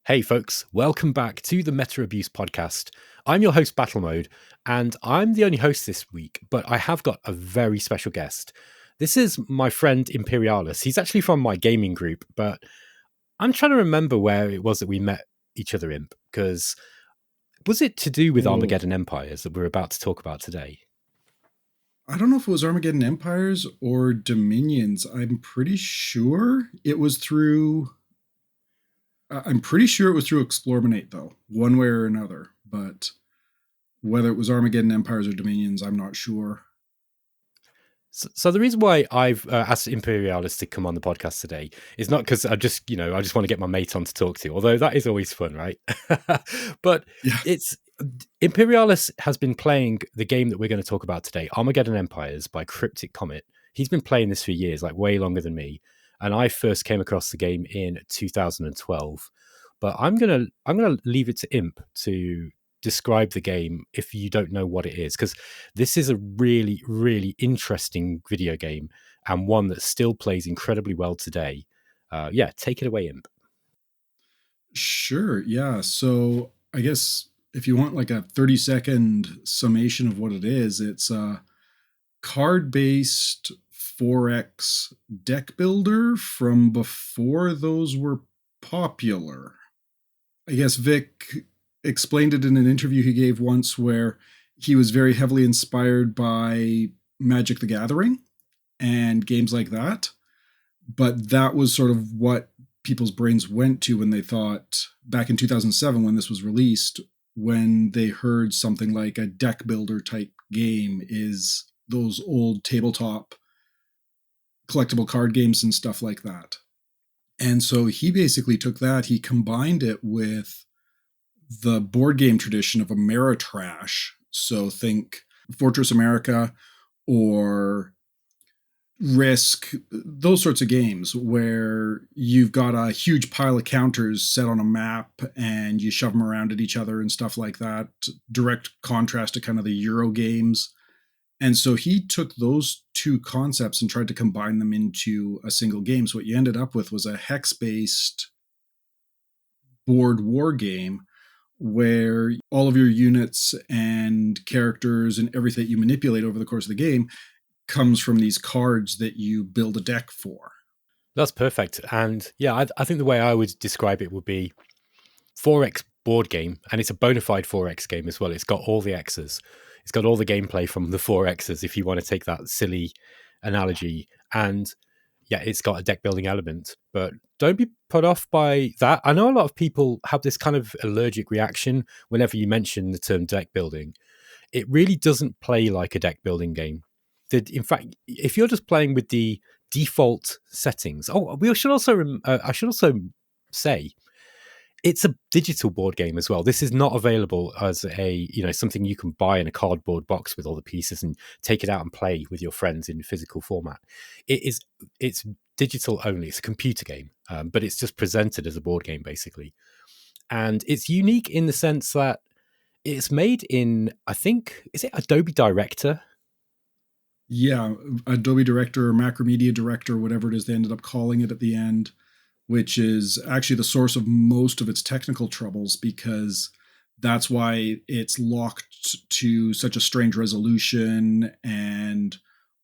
Hey folks, welcome back to the Meta Abuse podcast. I'm your host, Battle Mode, and I'm the only host this week, but I have got a very special guest. This is my friend Imperialus. He's actually from my gaming group, but I'm trying to remember where it was that we met each other in, because was it to do with Oh, Armageddon Empires that we're about to talk about today? I don't know if it was Armageddon Empires or Dominions. I'm pretty sure it was through. I'm pretty sure it was through Explorminate, though, one way or another. But whether it was Armageddon Empires or Dominions, I'm not sure. So the reason why I've asked Imperialis to come on the podcast today is not because I just want to get my mate on to talk to, although that is always fun, right? But Yeah, it's Imperialis has been playing the game that we're going to talk about today, Armageddon Empires by Cryptic Comet. He's been playing this for years, like way longer than me, and I first came across the game in 2012. But I'm gonna leave it to Imp to describe the game if you don't know what it is, because this is a really, really interesting video game and one that still plays incredibly well today. Yeah, take it away, Imp. sure. Yeah. So I guess if you want like a 30-second summation of what it is, it's a card based 4X deck builder from before those were popular. I guess Vic explained it in an interview he gave once where he was very heavily inspired by Magic the Gathering and games like that. But that was sort of what people's brains went to when they thought, back in 2007 when this was released, when they heard something like a deck builder type game, is those old tabletop collectible card games and stuff like that. And so he basically took that, he combined it with the board game tradition of Ameritrash. So think Fortress America or Risk, those sorts of games where you've got a huge pile of counters set on a map and you shove them around at each other and stuff like that. Direct contrast to kind of the Euro games. And so he took those two concepts and tried to combine them into a single game. So what you ended up with was a hex based board war game where all of your units and characters and everything that you manipulate over the course of the game comes from these cards that you build a deck for. That's perfect. And yeah, I think the way I would describe it would be 4X board game, and it's a bona fide 4X game as well. It's got all the X's. It's got all the gameplay from the 4X's, if you want to take that silly analogy. And yeah, it's got a deck building element, but don't be put off by that. I know a lot of people have this kind of allergic reaction whenever you mention the term deck building. It really doesn't play like a deck building game. In fact, if you're just playing with the default settings, I should also say it's a digital board game as well. This is not available as something you can buy in a cardboard box with all the pieces and take it out and play with your friends in physical format. It's digital only. It's a computer game, but it's just presented as a board game basically, and it's unique in the sense that it's made in, I think, is it Adobe Director? Yeah, Adobe Director or Macromedia Director, whatever it is they ended up calling it at the end, which is actually the source of most of its technical troubles because that's why it's locked to such a strange resolution and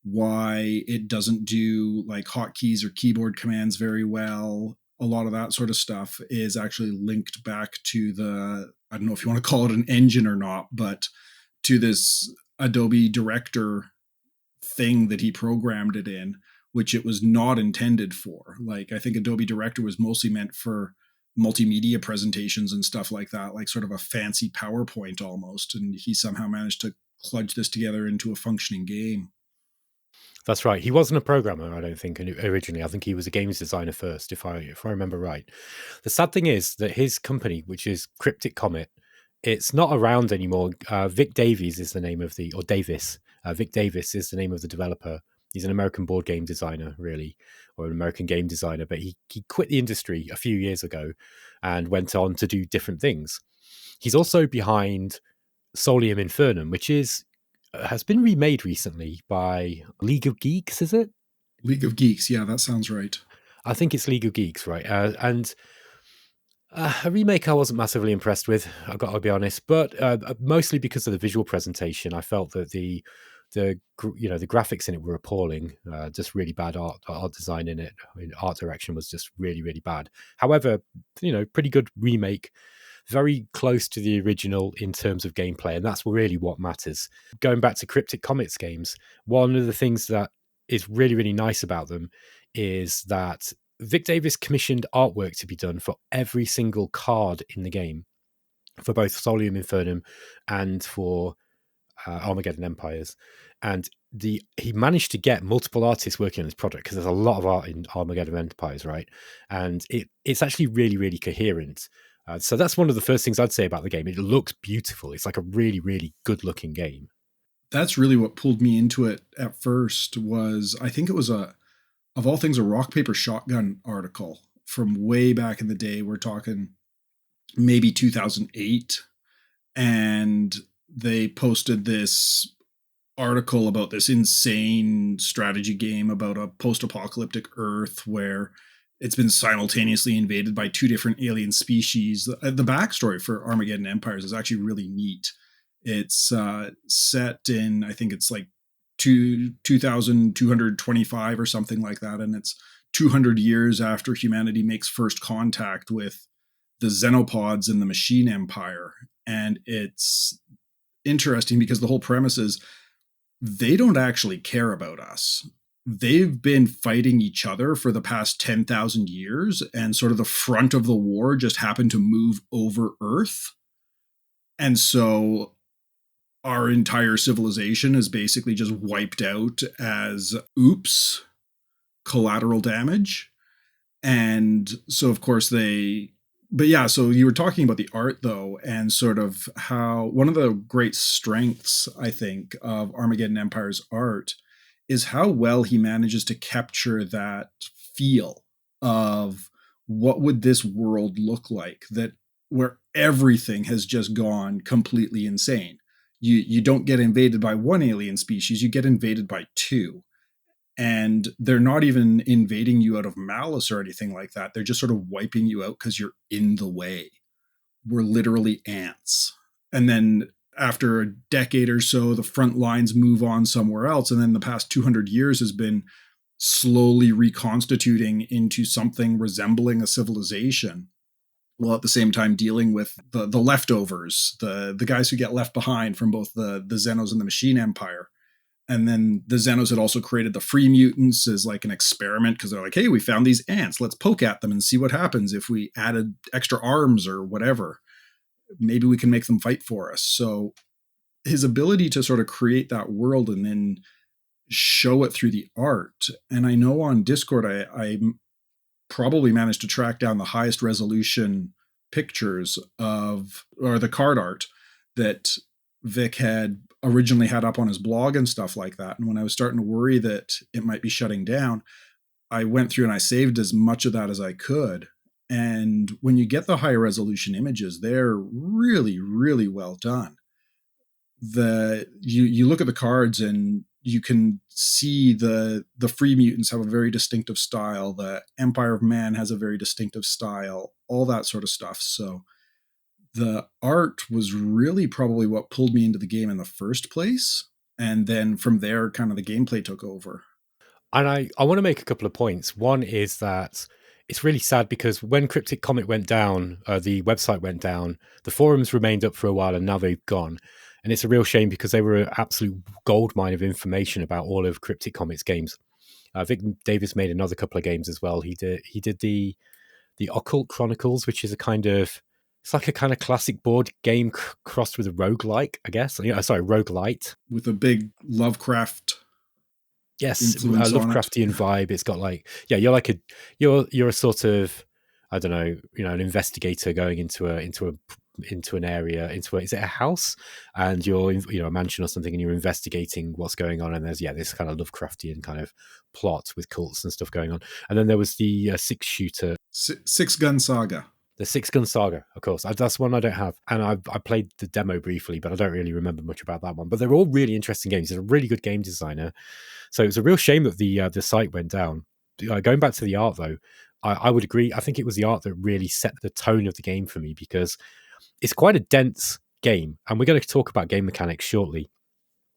why it doesn't do like hotkeys or keyboard commands very well. A lot of that sort of stuff is actually linked back to I don't know if you want to call it an engine or not, but to this Adobe Director thing that he programmed it in, which it was not intended for. Like, I think Adobe Director was mostly meant for multimedia presentations and stuff like that, like sort of a fancy PowerPoint almost. And he somehow managed to kludge this together into a functioning game. That's right. He wasn't a programmer, I don't think, originally. I think he was a games designer first, if I remember right. The sad thing is that his company, which is Cryptic Comet, it's not around anymore. Vic Davies is the name of or Davis. Vic Davis is the name of the developer. He's an American board game designer, really, or an American game designer. But he quit the industry a few years ago and went on to do different things. He's also behind Solium Infernum, which has been remade recently by League of Geeks, is it? League of Geeks. Yeah, that sounds right. I think it's League of Geeks, right? And A remake I wasn't massively impressed with. I've got to be honest, but mostly because of the visual presentation. I felt that the graphics in it were appalling. Just really bad art design in it. I mean, art direction was just really really bad. However, pretty good remake, very close to the original in terms of gameplay, and that's really what matters. Going back to Cryptic Comets games, one of the things that is really really nice about them is that Vic Davis commissioned artwork to be done for every single card in the game, for both Solium Infernum and for Armageddon Empires. And he managed to get multiple artists working on this project because there's a lot of art in Armageddon Empires, right? And it's actually really, really coherent. So that's one of the first things I'd say about the game. It looks beautiful. It's like a really, really good looking game. That's really what pulled me into it at first. Was I think it was of all things, a rock paper shotgun article from way back in the day. We're talking maybe 2008, and they posted this article about this insane strategy game about a post-apocalyptic Earth where it's been simultaneously invaded by two different alien species. The backstory for Armageddon Empires is actually really neat. It's set in, I think it's like 2225 or something like that, and it's 200 years after humanity makes first contact with the xenopods in the machine empire. And it's interesting because the whole premise is they don't actually care about us. They've been fighting each other for the past 10,000 years, and sort of the front of the war just happened to move over Earth. And so our entire civilization is basically just wiped out as oops, collateral damage. And so, of course, but yeah, so you were talking about the art though, and sort of how one of the great strengths, I think, of Armageddon Empire's art is how well he manages to capture that feel of what would this world look like, that where everything has just gone completely insane. You don't get invaded by one alien species, you get invaded by two. And they're not even invading you out of malice or anything like that. They're just sort of wiping you out because you're in the way. We're literally ants. And then after a decade or so, the front lines move on somewhere else. And then the past 200 years has been slowly reconstituting into something resembling a civilization, while at the same time dealing with the leftovers, the guys who get left behind from both the Xenos and the Machine Empire. And then the Xenos had also created the Free Mutants as like an experiment because they're like, hey, we found these ants. Let's poke at them and see what happens if we added extra arms or whatever. Maybe we can make them fight for us. So his ability to sort of create that world and then show it through the art. And I know on Discord, I probably managed to track down the highest resolution pictures or the card art that Vic had originally had up on his blog and stuff like that. And when I was starting to worry that it might be shutting down, I went through and I saved as much of that as I could. And when you get the high resolution images, they're really, really well done. You look at the cards and you can see the Free Mutants have a very distinctive style. The Empire of Man has a very distinctive style, all that sort of stuff. So the art was really probably what pulled me into the game in the first place. And then from there, kind of the gameplay took over. And I want to make a couple of points. One is that it's really sad because when Cryptic Comet went down, the website went down, the forums remained up for a while and now they've gone. And it's a real shame because they were an absolute goldmine of information about all of Cryptic Comet's games. Vic Davis made another couple of games as well. He did the Occult Chronicles, which is it's like a kind of classic board game crossed with a roguelike, I guess. Sorry, roguelite. With a big Lovecraft influence Lovecraftian vibe. It's got like, yeah, you're a sort of, I don't know, an investigator going into an area, is it a house? And you're a mansion or something, and you're investigating what's going on. And there's this kind of Lovecraftian kind of plot with cults and stuff going on. And then there was the Six Gun Saga. The Six Gun Saga, of course. That's one I don't have. And I played the demo briefly, but I don't really remember much about that one. But they're all really interesting games. He's a really good game designer. So it was a real shame that the site went down. Going back to the art, though, I would agree. I think it was the art that really set the tone of the game for me, because it's quite a dense game, and we're going to talk about game mechanics shortly.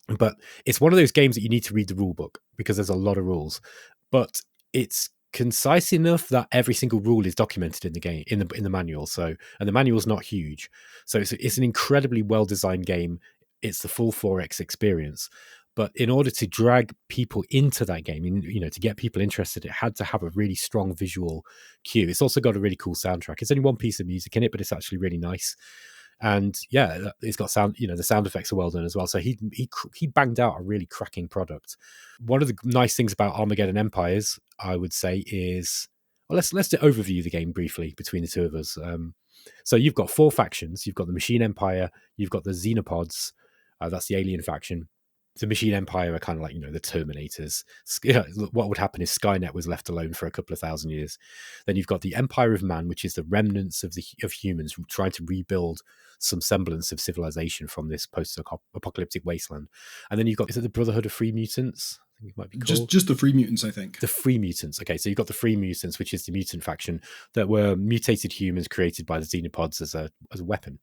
But it's one of those games that you need to read the rule book, because there's a lot of rules. But it's concise enough that every single rule is documented in the game, in the manual. So, and the manual's not huge, so it's an incredibly well designed game. It's the full 4X experience. But in order to drag people into that game, to get people interested, it had to have a really strong visual cue. It's also got a really cool soundtrack. It's only one piece of music in it, but it's actually really nice. And yeah, it's got sound. The sound effects are well done as well. So he banged out a really cracking product. One of the nice things about Armageddon Empires, I would say, is, well, let's overview the game briefly between the two of us. So you've got 4 factions. You've got the Machine Empire. You've got the Xenopods. That's the alien faction. The Machine Empire are kind of like, the Terminators. What would happen if Skynet was left alone for a couple of thousand years? Then you've got the Empire of Man, which is the remnants of humans trying to rebuild some semblance of civilization from this post-apocalyptic wasteland. And then you've got, is it the Brotherhood of Free Mutants? I think it might be called. Just the Free Mutants, I think. The Free Mutants. Okay, so you've got the Free Mutants, which is the mutant faction that were mutated humans created by the Xenopods as a weapon.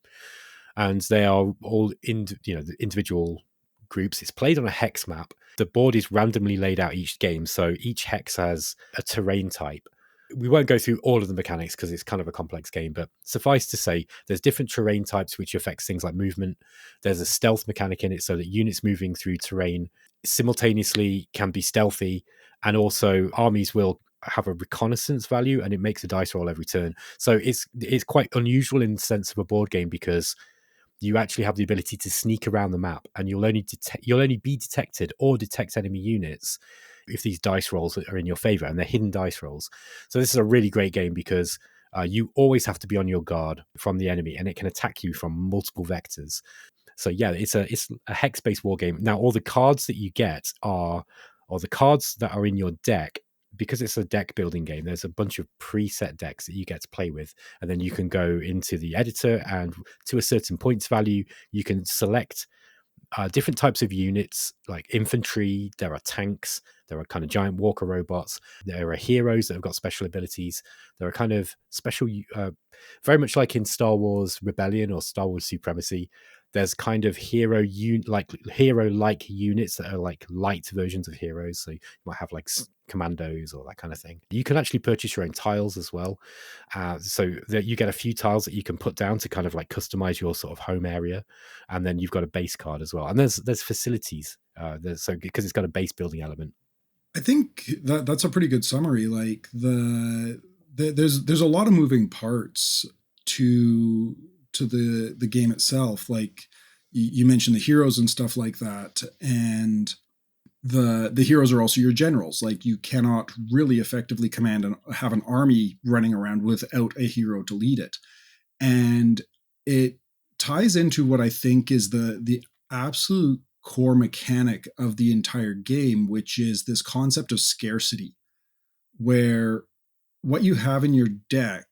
And they are all the individual groups. It's played on a hex map. The board is randomly laid out each game, so each hex has a terrain type. We won't go through all of the mechanics because it's kind of a complex game, but suffice to say, there's different terrain types which affects things like movement. There's a stealth mechanic in it, so that units moving through terrain simultaneously can be stealthy, and also armies will have a reconnaissance value, and it makes a dice roll every turn. So it's quite unusual in the sense of a board game, because you actually have the ability to sneak around the map, and you'll only be detected or detect enemy units if these dice rolls are in your favor, and they're hidden dice rolls. So this is a really great game, because you always have to be on your guard from the enemy, and it can attack you from multiple vectors. So yeah, it's a hex-based war game. Now, all the cards that you get or the cards that are in your deck, because it's a deck building game, there's a bunch of preset decks that you get to play with, and then you can go into the editor, and to a certain points value, you can select different types of units, like infantry. There are tanks. There are kind of giant walker robots. There are heroes that have got special abilities. There are kind of special, very much like in Star Wars Rebellion or Star Wars Supremacy. There's kind of hero-like units that are like light versions of heroes. So you might have like commandos or that kind of thing. You can actually purchase your own tiles as well. So that you get a few tiles that you can put down to kind of like customize your sort of home area. And then you've got a base card as well. And there's facilities. So because it's got a base building element. I think that's a pretty good summary. Like there's a lot of moving parts to the game itself. Like you mentioned the heroes and stuff like that, and the heroes are also your generals. Like you cannot really effectively command and have an army running around without a hero to lead it. And it ties into what I think is the absolute core mechanic of the entire game, which is this concept of scarcity, where what you have in your deck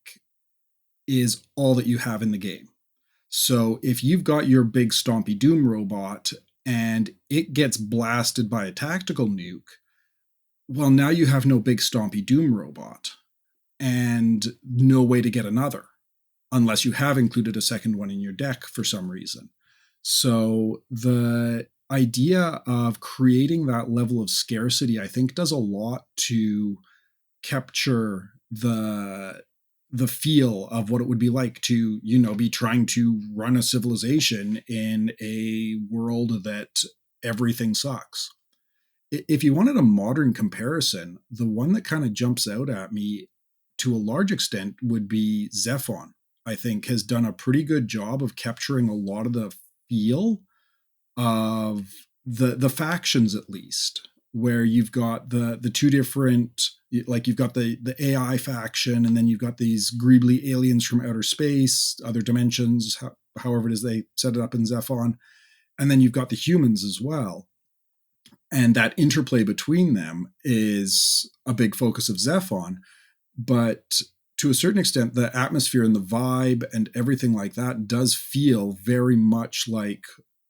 is all that you have in the game. So if you've got your big Stompy Doom robot and it gets blasted by a tactical nuke, well, now you have no big Stompy Doom robot and no way to get another, unless you have included a second one in your deck for some reason. So the idea of creating that level of scarcity, I think, does a lot to capture the feel of what it would be like to, be trying to run a civilization in a world that everything sucks. If you wanted a modern comparison, the one that kind of jumps out at me to a large extent would be Zephon. I think has done a pretty good job of capturing a lot of the feel of the factions, at least, where you've got the two different, like you've got the AI faction, and then you've got these greebly aliens from outer space, other dimensions, however it is they set it up in Zephon, and then you've got the humans as well. And that interplay between them is a big focus of Zephon. But to a certain extent, the atmosphere and the vibe and everything like that does feel very much like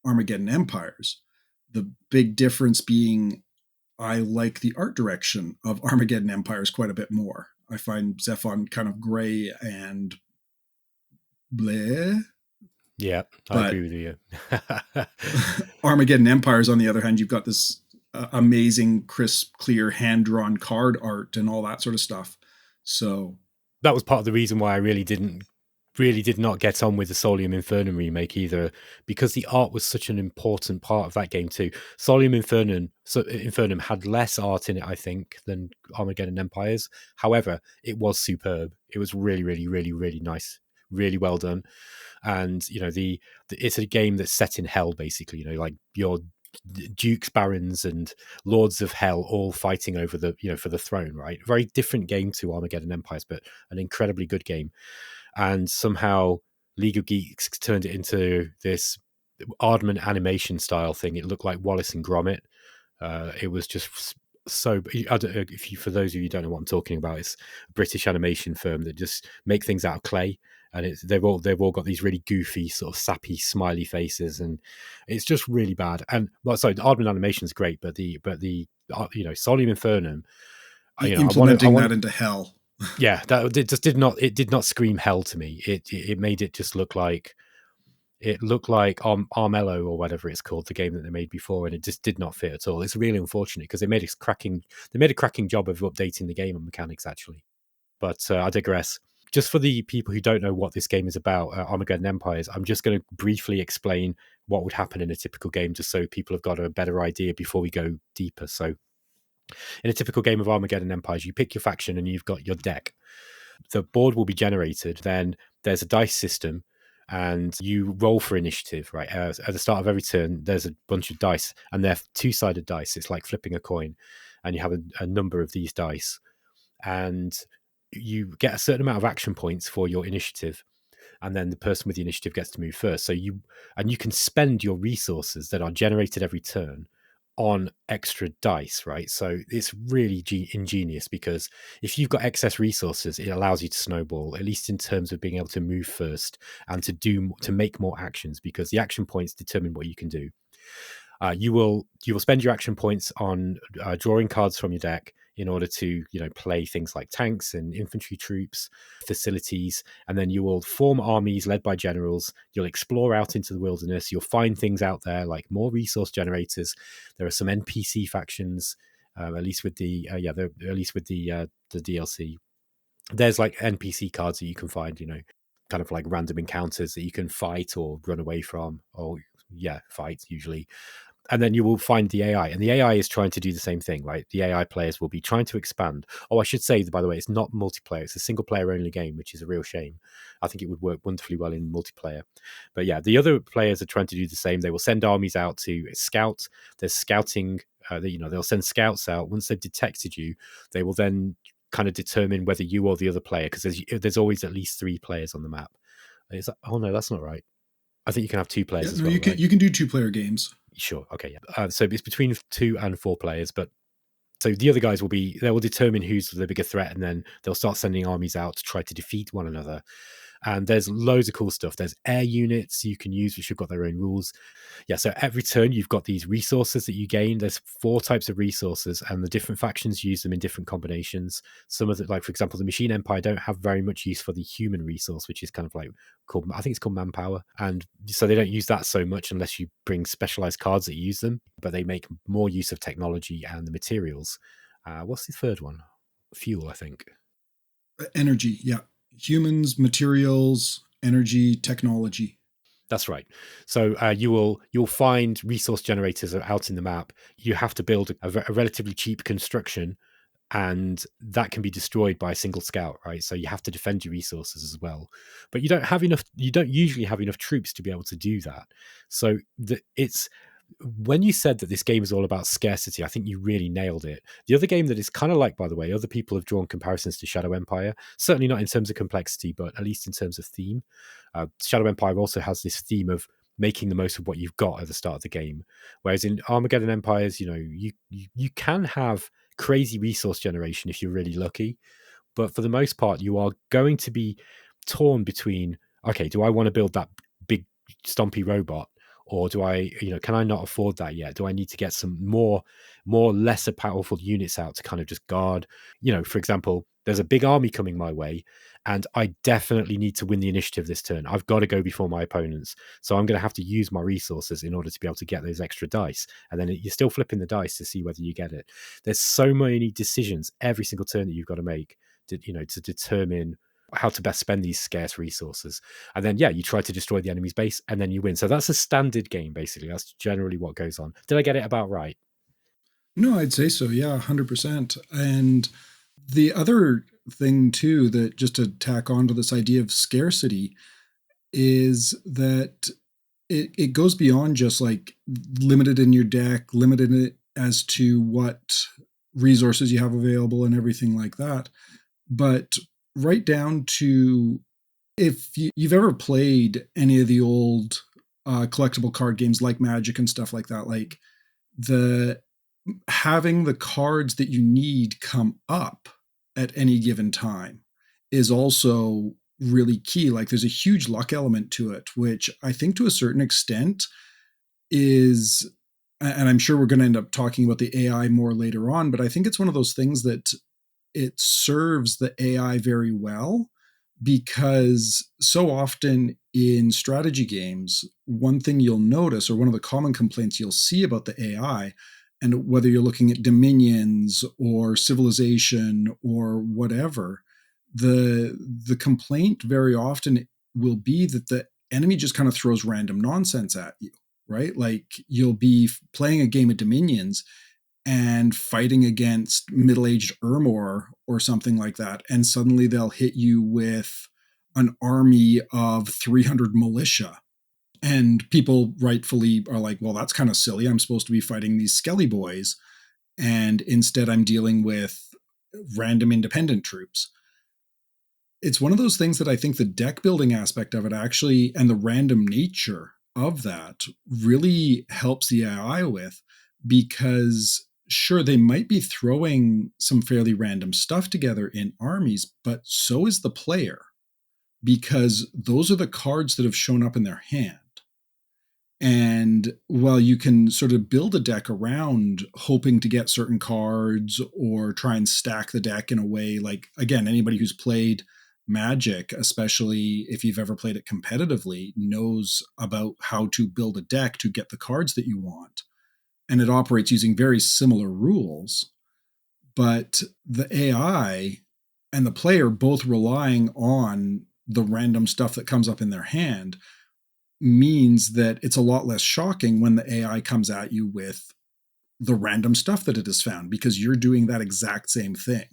Armageddon Empires. The big difference being I like the art direction of Armageddon Empires quite a bit more. I find Zephon kind of gray and bleh. Yeah, I But agree with you. Armageddon Empires, on the other hand, you've got this amazing, crisp, clear, hand-drawn card art and all that sort of stuff. So that was part of the reason why I really did not get on with the Solium Infernum remake either, because the art was such an important part of that game too. Solium Infernum had less art in it, I think, than Armageddon Empires. However, it was superb. It was really, really, really, really nice, really well done. And it's a game that's set in hell, basically. Like your dukes, barons, and lords of hell all fighting over for the throne. Right, very different game to Armageddon Empires, but an incredibly good game. And somehow League of Geeks turned it into this Aardman animation style thing. It looked like Wallace and Gromit. It was just so. I don't know for those of you who don't know what I'm talking about, it's a British animation firm that just make things out of clay, and they've all got these really goofy, sort of sappy, smiley faces, and it's just really bad. And sorry, the Aardman animation is great, but the Solium Infernum. Implementing that into hell. Yeah, that it just did not. It did not scream hell to me. It made it just look like Armello or whatever it's called, the game that they made before, and it just did not fit at all. It's really unfortunate because they made a cracking job of updating the game and mechanics actually. But I digress. Just for the people who don't know what this game is about, Armageddon Empires, I'm just going to briefly explain what would happen in a typical game, just so people have got a better idea before we go deeper. So, in a typical game of Armageddon Empires, you pick your faction and you've got your deck. The board will be generated. Then there's a dice system, and you roll for initiative. Right at the start of every turn, there's a bunch of dice, and they're two-sided dice. It's like flipping a coin, and you have a number of these dice, and you get a certain amount of action points for your initiative, and then the person with the initiative gets to move first. So you can spend your resources that are generated every turn on extra dice, right? So it's really ingenious, because if you've got excess resources, it allows you to snowball, at least in terms of being able to move first and to make more actions, because the action points determine what you can do. You will spend your action points on drawing cards from your deck in order to play things like tanks and infantry troops, facilities, and then you will form armies led by generals. You'll explore out into the wilderness. You'll find things out there like more resource generators. There are some NPC factions, at least with the DLC. There's like NPC cards that you can find, kind of like random encounters that you can fight or run away from, or fight usually. And then you will find the AI, and the AI is trying to do the same thing, right? The AI players will be trying to expand. Oh, I should say, by the way, it's not multiplayer. It's a single player only game, which is a real shame. I think it would work wonderfully well in multiplayer. But yeah, the other players are trying to do the same. They will send armies out to scout. There's scouting. They'll send scouts out. Once they've detected you, they will then kind of determine whether you or the other player, because there's always at least 3 players on the map. Oh no, that's not right. I think you can have 2 players as well. You can do 2-player games. Sure. Okay. Yeah. So it's between 2 and 4 players, but so the other guys will determine who's the bigger threat, and then they'll start sending armies out to try to defeat one another. And there's loads of cool stuff. There's air units you can use, which have got their own rules. Yeah, so every turn you've got these resources that you gain. There's 4 types of resources, and the different factions use them in different combinations. Some of the, like for example, the Machine Empire don't have very much use for the human resource, which is kind of like I think it's called manpower. And so they don't use that so much unless you bring specialized cards that use them, but they make more use of technology and the materials. What's the third one? Fuel, I think. Energy, yeah. Humans, materials, energy, technology. That's right. So you'll find resource generators out in the map. You have to build a relatively cheap construction, and that can be destroyed by a single scout, right? So you have to defend your resources as well. But you don't usually have enough troops to be able to do that. So when you said that this game is all about scarcity, I think you really nailed it. The other game that is kind of like, by the way, other people have drawn comparisons to Shadow Empire, certainly not in terms of complexity, but at least in terms of theme. Shadow Empire also has this theme of making the most of what you've got at the start of the game. Whereas in Armageddon Empires, you can have crazy resource generation if you're really lucky. But for the most part, you are going to be torn between, okay, do I want to build that big stompy robot? Or do I, can I not afford that yet? Do I need to get some more lesser powerful units out to kind of just guard? For example, there's a big army coming my way, and I definitely need to win the initiative this turn. I've got to go before my opponents. So I'm going to have to use my resources in order to be able to get those extra dice. And then you're still flipping the dice to see whether you get it. There's so many decisions every single turn that you've got to make to determine how to best spend these scarce resources. And then, yeah, you try to destroy the enemy's base and then you win. So that's a standard game, basically. That's generally what goes on. Did I get it about right? No, I'd say so. Yeah, 100%. And the other thing, too, that just to tack on to this idea of scarcity is that it goes beyond just like limited in your deck, limited it as to what resources you have available and everything like that. But right down to if you've ever played any of the old collectible card games like Magic and stuff like that, like the having the cards that you need come up at any given time is also really key. Like there's a huge luck element to it, which I think to a certain extent is, and I'm sure we're going to end up talking about the AI more later on, but I think it's one of those things that it serves the AI very well, because so often in strategy games, one thing you'll notice, or one of the common complaints you'll see about the AI, and whether you're looking at dominions or civilization or whatever, the complaint very often will be that the enemy just kind of throws random nonsense at you, right? Like you'll be playing a game of dominions and fighting against middle-aged Ermor or something like that, and suddenly they'll hit you with an army of 300 militia. And people rightfully are like, well, that's kind of silly. I'm supposed to be fighting these Skelly boys, and instead I'm dealing with random independent troops. It's one of those things that I think the deck building aspect of it actually, and the random nature of that, really helps the AI with, because sure, they might be throwing some fairly random stuff together in armies, but so is the player, because those are the cards that have shown up in their hand. And while you can sort of build a deck around hoping to get certain cards or try and stack the deck in a way, like, again, anybody who's played Magic, especially if you've ever played it competitively, knows about how to build a deck to get the cards that you want. And it operates using very similar rules. But the AI and the player both relying on the random stuff that comes up in their hand means that it's a lot less shocking when the AI comes at you with the random stuff that it has found, because you're doing that exact same thing.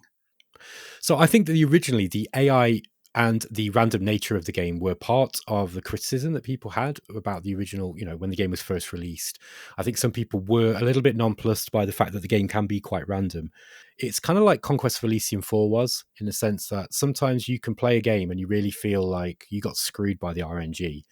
So I think that originally the AI and the random nature of the game were part of the criticism that people had about the original, when the game was first released. I think some people were a little bit nonplussed by the fact that the game can be quite random. It's kind of like Conquest of Elysium 4 was, in the sense that sometimes you can play a game and you really feel like you got screwed by the RNG.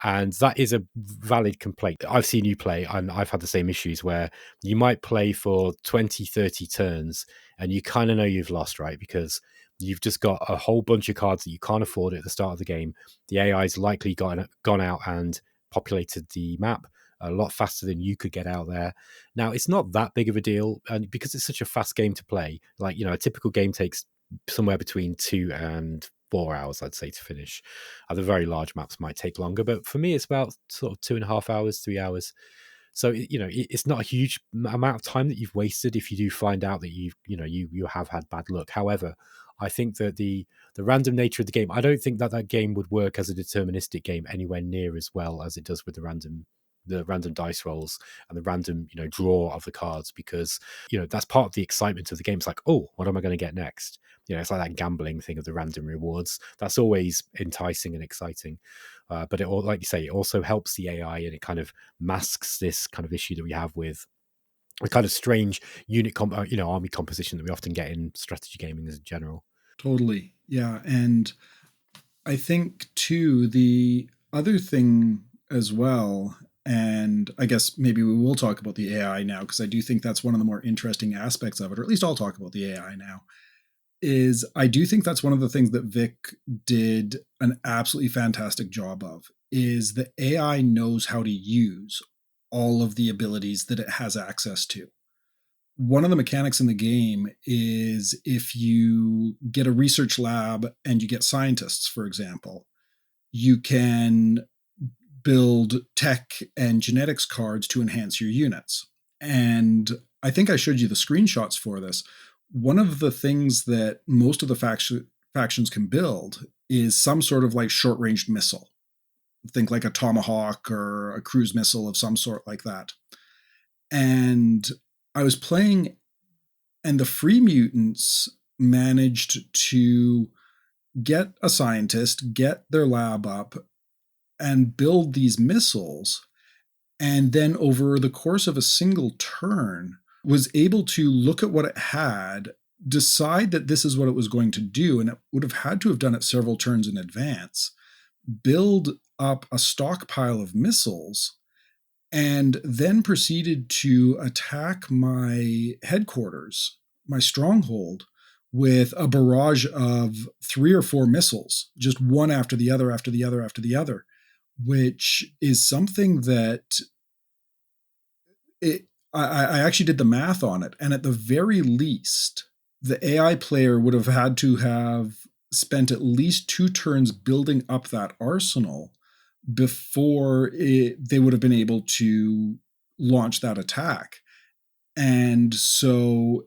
And that is a valid complaint. I've seen you play, and I've had the same issues where you might play for 20, 30 turns and you kind of know you've lost, right? Because you've just got a whole bunch of cards that you can't afford at the start of the game. The AI's likely gone out and populated the map a lot faster than you could get out there. Now, it's not that big of a deal, and because it's such a fast game to play, like, a typical game takes somewhere between 2 and 4 hours, I'd say, to finish. The very large maps might take longer, but for me, it's about sort of 2.5 hours, 3 hours. So it's not a huge amount of time that you've wasted if you do find out that you have had bad luck. However, I think that the random nature of the game, I don't think that game would work as a deterministic game anywhere near as well as it does with the random dice rolls and the random draw of the cards, because that's part of the excitement of the game. It's like, oh, what am I going to get next? It's like that gambling thing of the random rewards. That's always enticing and exciting, but it all, like you say, it also helps the AI, and it kind of masks this kind of issue that we have with the kind of strange army composition that we often get in strategy gaming as a general. Totally. Yeah. And I think, too, the other thing as well, and I guess maybe we will talk about the AI now, because I do think that's one of the more interesting aspects of it, or at least I'll talk about the AI now, is I do think that's one of the things that Vic did an absolutely fantastic job of, is the AI knows how to use all of the abilities that it has access to. one of the mechanics in the game is if you get a research lab and you get scientists, for example, you can build tech and genetics cards to enhance your units. And I think I showed you the screenshots for this. One of the things that most of the factions can build is some sort of like short-range missile. Think like a Tomahawk or a cruise missile of some sort like that. And I was playing, and the Free Mutants managed to get a scientist, get their lab up, and build these missiles. And then over the course of a single turn, was able to look at what it had, decide that this is what it was going to do, and it would have had to have done it several turns in advance, build up a stockpile of missiles, and then proceeded to attack my headquarters, my stronghold, with a barrage of 3 or 4 missiles, just one after the other, after the other, after the other, which is something that I actually did the math on it. And at the very least, the AI player would have had to have spent at least 2 turns building up that arsenal before they would have been able to launch that attack. And so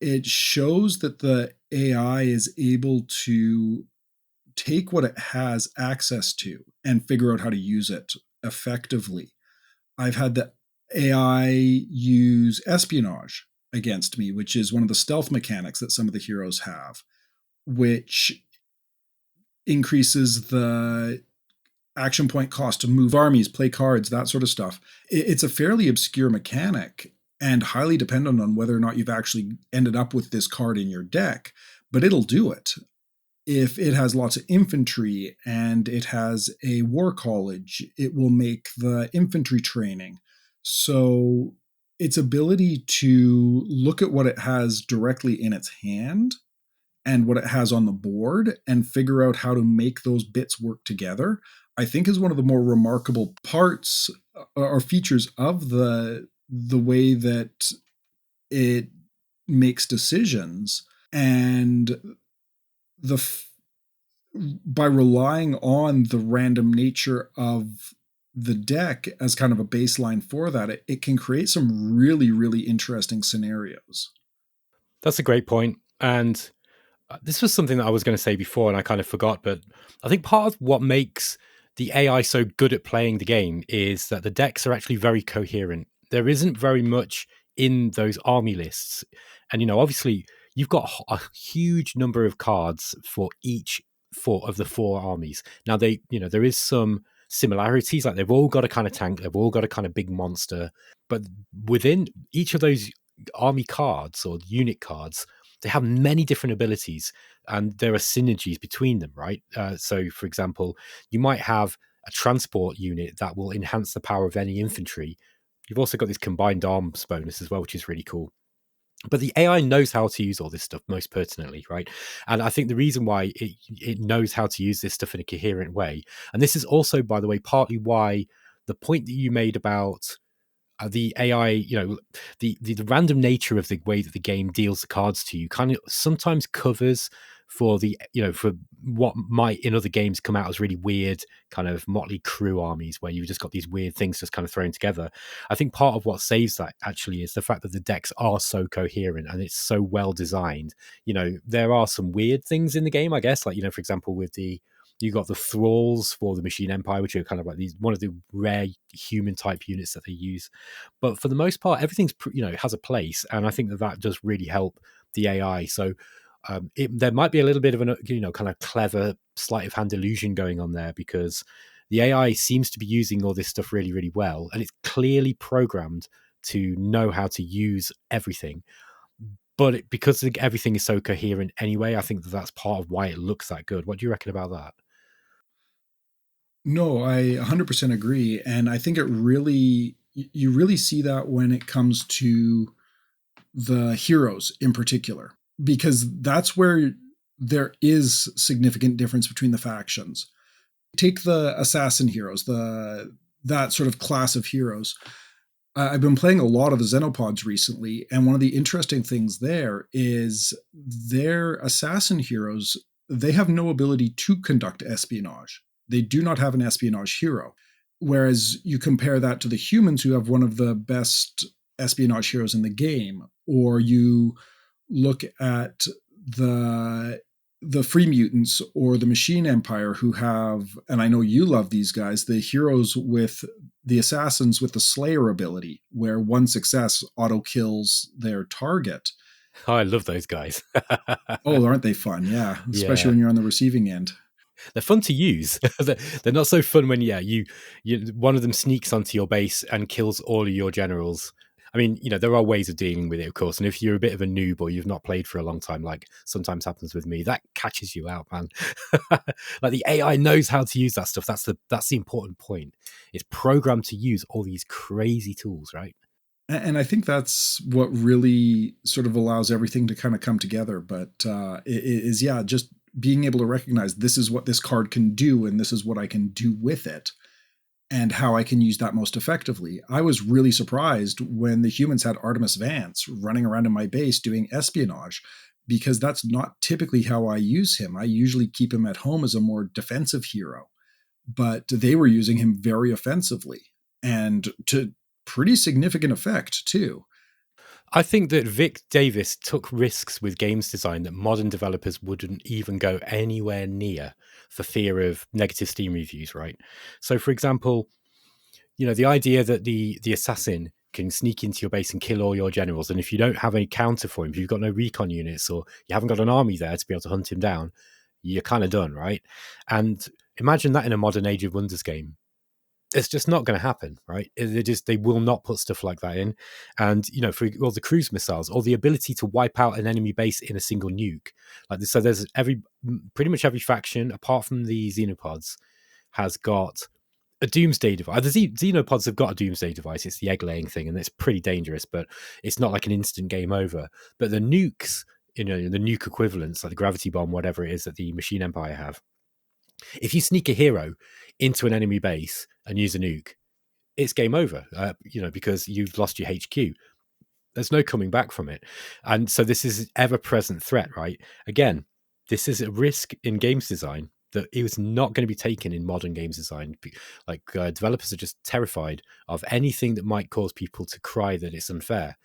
it shows that the AI is able to take what it has access to and figure out how to use it effectively. I've had the AI use espionage against me, which is one of the stealth mechanics that some of the heroes have, which increases the action point cost to move armies, play cards, that sort of stuff. It's a fairly obscure mechanic and highly dependent on whether or not you've actually ended up with this card in your deck, but it'll do it. If it has lots of infantry and it has a war college, it will make the infantry training. So its ability to look at what it has directly in its hand and what it has on the board and figure out how to make those bits work together, I think is one of the more remarkable parts or features of the way that it makes decisions. And by relying on the random nature of the deck as kind of a baseline for that, it can create some really, really interesting scenarios. That's a great point. And this was something that I was going to say before and I kind of forgot, but I think part of what makes the AI so good at playing the game is that the decks are actually very coherent. There isn't very much in those army lists. And, obviously you've got a huge number of cards for each of the 4 armies. Now there is some similarities, like they've all got a kind of tank, they've all got a kind of big monster, but within each of those army cards or unit cards, they have many different abilities and there are synergies between them, right? So, for example, you might have a transport unit that will enhance the power of any infantry. You've also got this combined arms bonus as well, which is really cool. But the AI knows how to use all this stuff most pertinently, right? And I think the reason why it knows how to use this stuff in a coherent way, and this is also, by the way, partly why the point that you made about the AI, the random nature of the way that the game deals the cards to you kind of sometimes covers for for what might in other games come out as really weird kind of motley crew armies where you've just got these weird things just kind of thrown together. I think part of what saves that actually is the fact that the decks are so coherent and it's so well designed. There are some weird things in the game, I guess, like, for example, with you got the thralls for the Machine Empire, which are kind of like one of the rare human type units that they use. But for the most part, everything's has a place, and I think that does really help the AI. So there might be a little bit of an kind of clever sleight of hand illusion going on there, because the AI seems to be using all this stuff really, really well, and it's clearly programmed to know how to use everything. But because everything is so coherent anyway, I think that's part of why it looks that good. What do you reckon about that? No, I 100% agree. And I think you really see that when it comes to the heroes in particular, because that's where there is significant difference between the factions. Take the assassin heroes, that sort of class of heroes. I've been playing a lot of the Xenopods recently, and one of the interesting things there is their assassin heroes, they have no ability to conduct espionage. They do not have an espionage hero. Whereas you compare that to the humans who have one of the best espionage heroes in the game, or you look at the the Free Mutants or the Machine Empire who have, and I know you love these guys, the heroes with the assassins with the Slayer ability, where one success auto kills their target. Oh, I love those guys. Oh, aren't they fun? Yeah, especially Yeah. when you're on the receiving end. They're fun to use. They're not so fun when you one of them sneaks onto your base and kills all of your generals. I mean, there are ways of dealing with it, of course. And if you're a bit of a noob or you've not played for a long time, like sometimes happens with me, that catches you out, man. Like the AI knows how to use that stuff. That's the important point. It's programmed to use all these crazy tools, right? And I think that's what really sort of allows everything to kind of come together. But it is, yeah, just being able to recognize this is what this card can do and this is what I can do with it and how I can use that most effectively. I was really surprised when the humans had Artemis Vance running around in my base doing espionage, because that's not typically how I use him. I usually keep him at home as a more defensive hero, but they were using him very offensively and to pretty significant effect too. I think that Vic Davis took risks with games design that modern developers wouldn't even go anywhere near for fear of negative Steam reviews, right? So, for example, the idea that the assassin can sneak into your base and kill all your generals, and if you don't have any counter for him, if you've got no recon units or you haven't got an army there to be able to hunt him down, you're kind of done, right? And imagine that in a modern Age of Wonders game. It's just not going to happen, right? They will not put stuff like that in. And for all the cruise missiles or the ability to wipe out an enemy base in a single nuke, like this. So there's pretty much every faction apart from the Xenopods has got a doomsday device. The Xenopods have got a doomsday device. It's the egg laying thing, and it's pretty dangerous, but it's not like an instant game over. But the nukes, the nuke equivalents, like the gravity bomb, whatever it is that the Machine Empire have, if you sneak a hero into an enemy base and use a nuke, it's game over, because you've lost your HQ. There's no coming back from it. And so this is an ever-present threat, right? Again, this is a risk in games design that it was not going to be taken in modern games design. Like developers are just terrified of anything that might cause people to cry that it's unfair.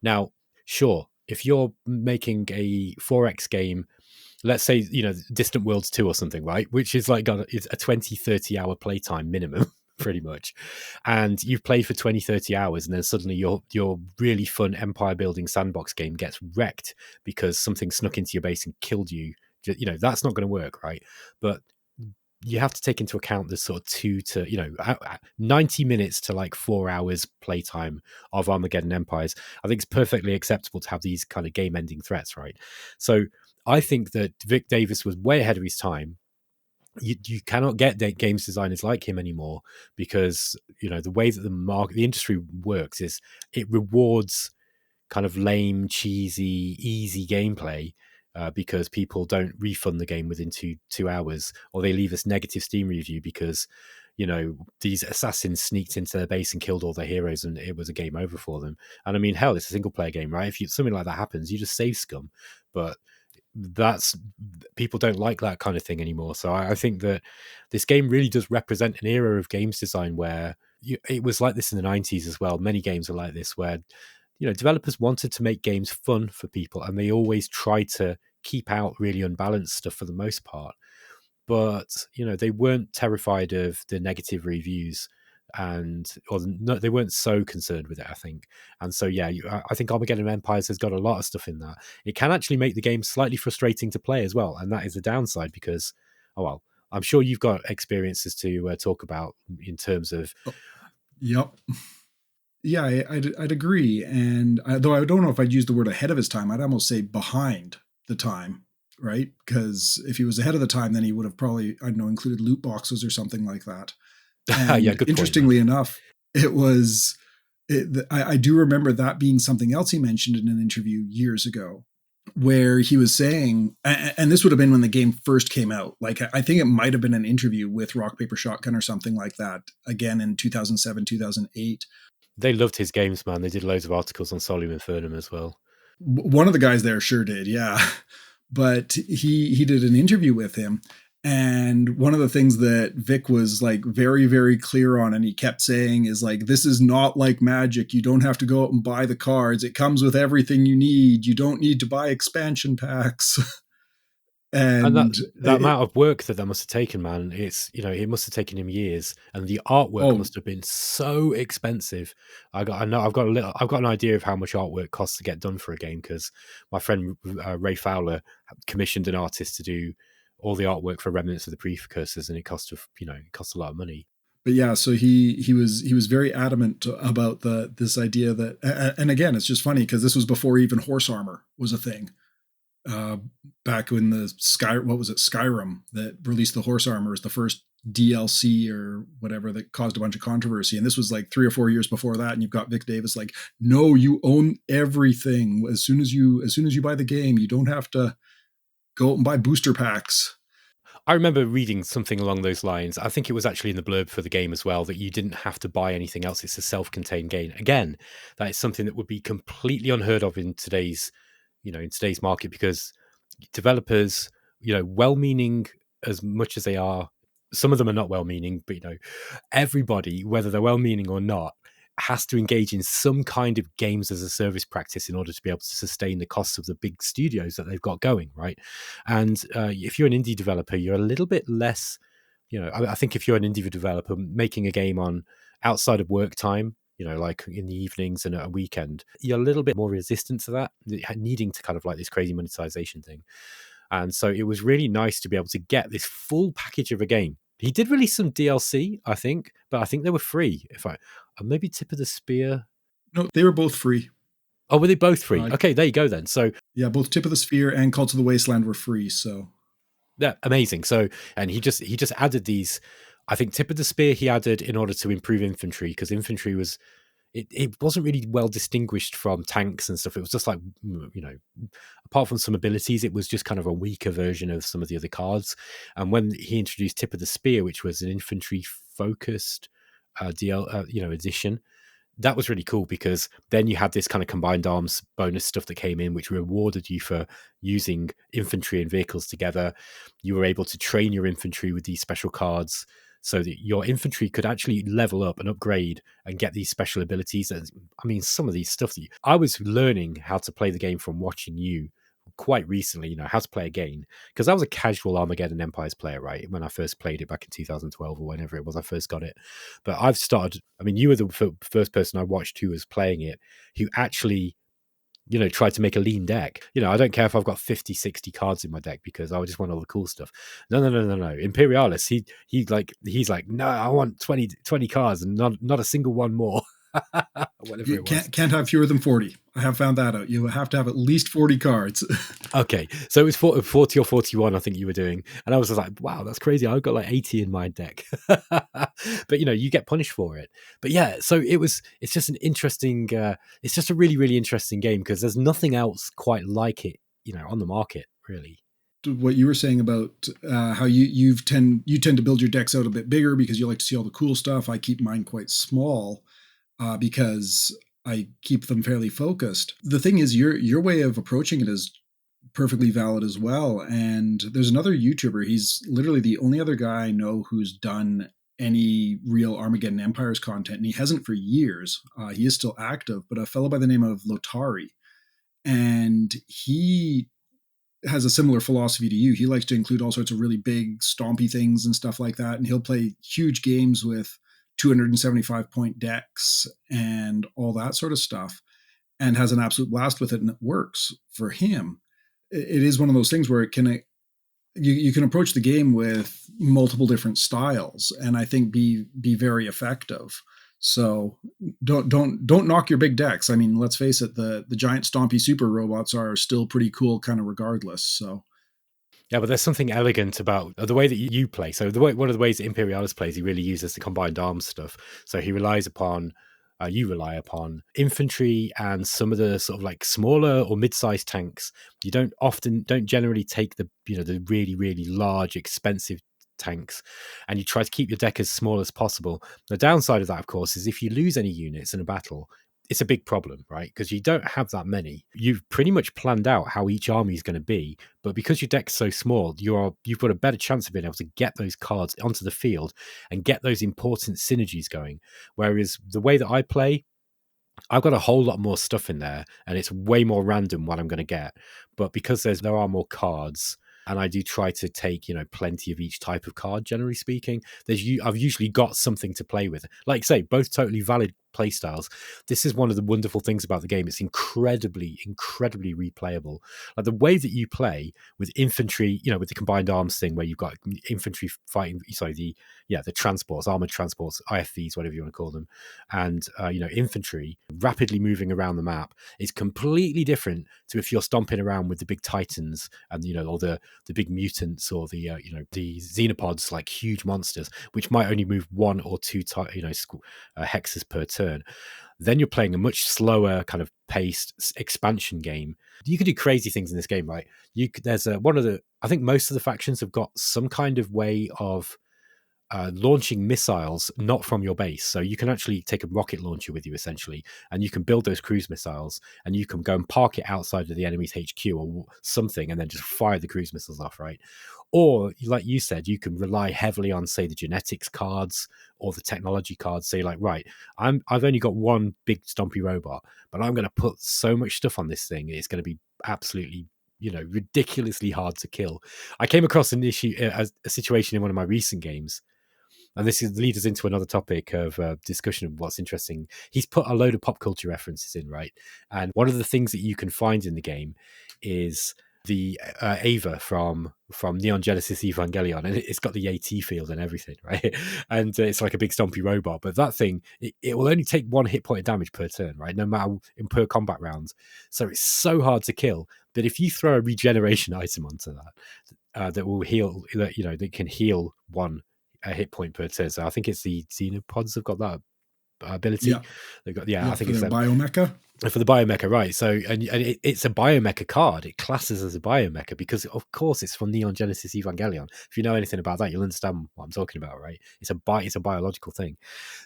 Now, sure, if you're making a 4X game, let's say, Distant Worlds 2 or something, right? Which is like it's a 20, 30 hour playtime minimum, pretty much. And you've played for 20, 30 hours, and then suddenly your really fun empire building sandbox game gets wrecked because something snuck into your base and killed you. That's not going to work, right? But you have to take into account the sort of 90 minutes to like 4 hours playtime of Armageddon Empires. I think it's perfectly acceptable to have these kind of game ending threats, right? So I think that Vic Davis was way ahead of his time. You cannot get games designers like him anymore because the way that the industry works is it rewards kind of lame, cheesy, easy gameplay because people don't refund the game within two hours, or they leave us negative Steam review because these assassins sneaked into their base and killed all their heroes and it was a game over for them. And I mean, hell, it's a single player game, right? If something like that happens, you just save scum. But people don't like that kind of thing anymore. So I think that this game really does represent an era of games design where it was like this in the 90s as well. Many games are like this where developers wanted to make games fun for people, and they always tried to keep out really unbalanced stuff for the most part. But they weren't terrified of the negative reviews, they weren't so concerned with it, I think. And so I think Armageddon Empires has got a lot of stuff in that. It can actually make the game slightly frustrating to play as well, and that is a downside because I'm sure you've got experiences to talk about in terms of Yep. Yeah, I'd agree. And though I don't know if I'd use the word ahead of his time, I'd almost say behind the time, right? Because if he was ahead of the time, then he would have probably, I don't know, included loot boxes or something like that. And yeah, good interestingly point, enough, I do remember that being something else he mentioned in an interview years ago, where he was saying, and this would have been when the game first came out. Like, I think it might have been an interview with Rock Paper Shotgun or something like that, again in 2007, 2008, They loved his games, man. They did loads of articles on Solium Infernum as well. One of the guys there sure did, yeah. But he did an interview with him, and one of the things that Vic was like very, very clear on, and he kept saying is like, this is not like Magic. You don't have to go out and buy the cards. It comes with everything you need. You don't need to buy expansion packs. And And that amount of work that must have taken, man, it's, you know, it must have taken him years, and the artwork oh, must have been so expensive. I've got an idea of how much artwork costs to get done for a game, because my friend Ray Fowler commissioned an artist to do all the artwork for Remnants of the Precursors, and it cost a lot of money. but yeah, so he was very adamant about this idea that, and again, it's just funny because this was before even horse armor was a thing. Uh, back when Skyrim that released the horse armor as the first DLC or whatever that caused a bunch of controversy, and this was like 3 or 4 years before that. And you've got Vic Davis like, no, you own everything. As soon as you buy the game, you don't have to go out and buy booster packs. I remember reading something along those lines. I think it was actually in the blurb for the game as well, that you didn't have to buy anything else. It's a self-contained game. Again, that is something that would be completely unheard of in today's market, because developers, well-meaning as much as they are, some of them are not well-meaning, but everybody, whether they're well-meaning or not, has to engage in some kind of games as a service practice in order to be able to sustain the costs of the big studios that they've got going, right? And if you're an indie developer, you're a little bit less, I think if you're an indie developer making a game on outside of work time, like in the evenings and at a weekend, you're a little bit more resistant to that, needing to kind of like this crazy monetization thing. And so it was really nice to be able to get this full package of a game. He did release some DLC, I think, but I think they were free. Maybe Tip of the Spear. No, they were both free. Oh, were they both free? Okay, there you go then. So yeah, both Tip of the Sphere and Cult of the Wasteland were free. So yeah, amazing. So, and he just added these. I think Tip of the Spear he added in order to improve infantry, because infantry was it wasn't really well distinguished from tanks and stuff. It was just like, apart from some abilities, it was just kind of a weaker version of some of the other cards. And when he introduced Tip of the Spear, which was an infantry focused edition, that was really cool, because then you had this kind of combined arms bonus stuff that came in, which rewarded you for using infantry and vehicles together. You were able to train your infantry with these special cards, so that your infantry could actually level up and upgrade and get these special abilities. And I mean, some of these stuff that I was learning how to play the game from watching you quite recently, how to play a game, because I was a casual Armageddon Empires player, right, when I first played it back in 2012 or whenever it was I first got it. But I've started, I mean, you were the first person I watched who was playing it, who actually tried to make a lean deck. I don't care if I've got 50, 60 cards in my deck, because I just want all the cool stuff. No. Imperialus, he's like, no, I want 20 cards and not a single one more. Whatever you it was. Can't have fewer than 40. I have found that out. You have to have at least 40 cards. Okay, so it was 40 or 41, I think you were doing, and I was just like, wow, that's crazy. I've got like 80 in my deck. But you get punished for it. But yeah, so it's just an interesting, it's just a really, really interesting game, because there's nothing else quite like it, on the market, really. What you were saying about how you tend to build your decks out a bit bigger because you like to see all the cool stuff. I keep mine quite small because I keep them fairly focused. The thing is, your way of approaching it is perfectly valid as well. And there's another YouTuber. He's literally the only other guy I know who's done any real Armageddon Empires content, and he hasn't for years. He is still active, but a fellow by the name of Lotari, and he has a similar philosophy to you. He likes to include all sorts of really big stompy things and stuff like that, and he'll play huge games with 275 point decks and all that sort of stuff, and has an absolute blast with it, and it works for him. It is one of those things where you can approach the game with multiple different styles, and I think be very effective. So don't knock your big decks. I mean, let's face it, the giant stompy super robots are still pretty cool kind of regardless. So yeah, but there's something elegant about the way that you play. So one of the ways that Imperialus plays, he really uses the combined arms stuff. So he relies upon, you rely upon infantry and some of the sort of like smaller or mid-sized tanks. You don't generally take the the really, really large, expensive tanks, and you try to keep your deck as small as possible. The downside of that, of course, is if you lose any units in a battle, it's a big problem, right? Because you don't have that many. You've pretty much planned out how each army is going to be, but because your deck's so small, you've got a better chance of being able to get those cards onto the field and get those important synergies going. Whereas the way that I play, I've got a whole lot more stuff in there, and it's way more random what I'm going to get. But because there are more cards, and I do try to take, plenty of each type of card, generally speaking, I've usually got something to play with. Like I say, both totally valid play styles. This is one of the wonderful things about the game. It's incredibly, incredibly replayable. Like the way that you play with infantry, with the combined arms thing, where you've got infantry fighting, the transports, armored transports, IFVs, whatever you want to call them, and infantry rapidly moving around the map is completely different to if you're stomping around with the big titans and or the big mutants, or the xenopods, like huge monsters, which might only move one or two hexes per turn. Then you're playing a much slower kind of paced expansion game. You can do crazy things in this game, right? I think most of the factions have got some kind of way of launching missiles not from your base. So you can actually take a rocket launcher with you, essentially, and you can build those cruise missiles, and you can go and park it outside of the enemy's HQ or something, and then just fire the cruise missiles off, right? Or, like you said, you can rely heavily on, say, the genetics cards or the technology cards. Say, like, right, I've only got one big stompy robot, but I'm going to put so much stuff on this thing. It's going to be absolutely ridiculously hard to kill. I came across a situation in one of my recent games, and this leads us into another topic of discussion of what's interesting. He's put a load of pop culture references in, right? And one of the things that you can find in the game is the Ava from Neon Genesis Evangelion, and it's got the AT field and everything, right? And it's like a big stompy robot, but that thing, it will only take 1 hit point of damage per turn, right? No matter per combat round. So it's so hard to kill that if you throw a regeneration item onto that, that will heal, that can heal a hit point per turn. So I think it's the Xenopods have got that ability. Yeah. They've got, Yeah, I think for it's their biomecha. For the biomecha, right? So, and it's a biomecha card. It classes as a biomecha because, of course, it's from Neon Genesis Evangelion. If you know anything about that, you'll understand what I'm talking about, right? It's a biological thing.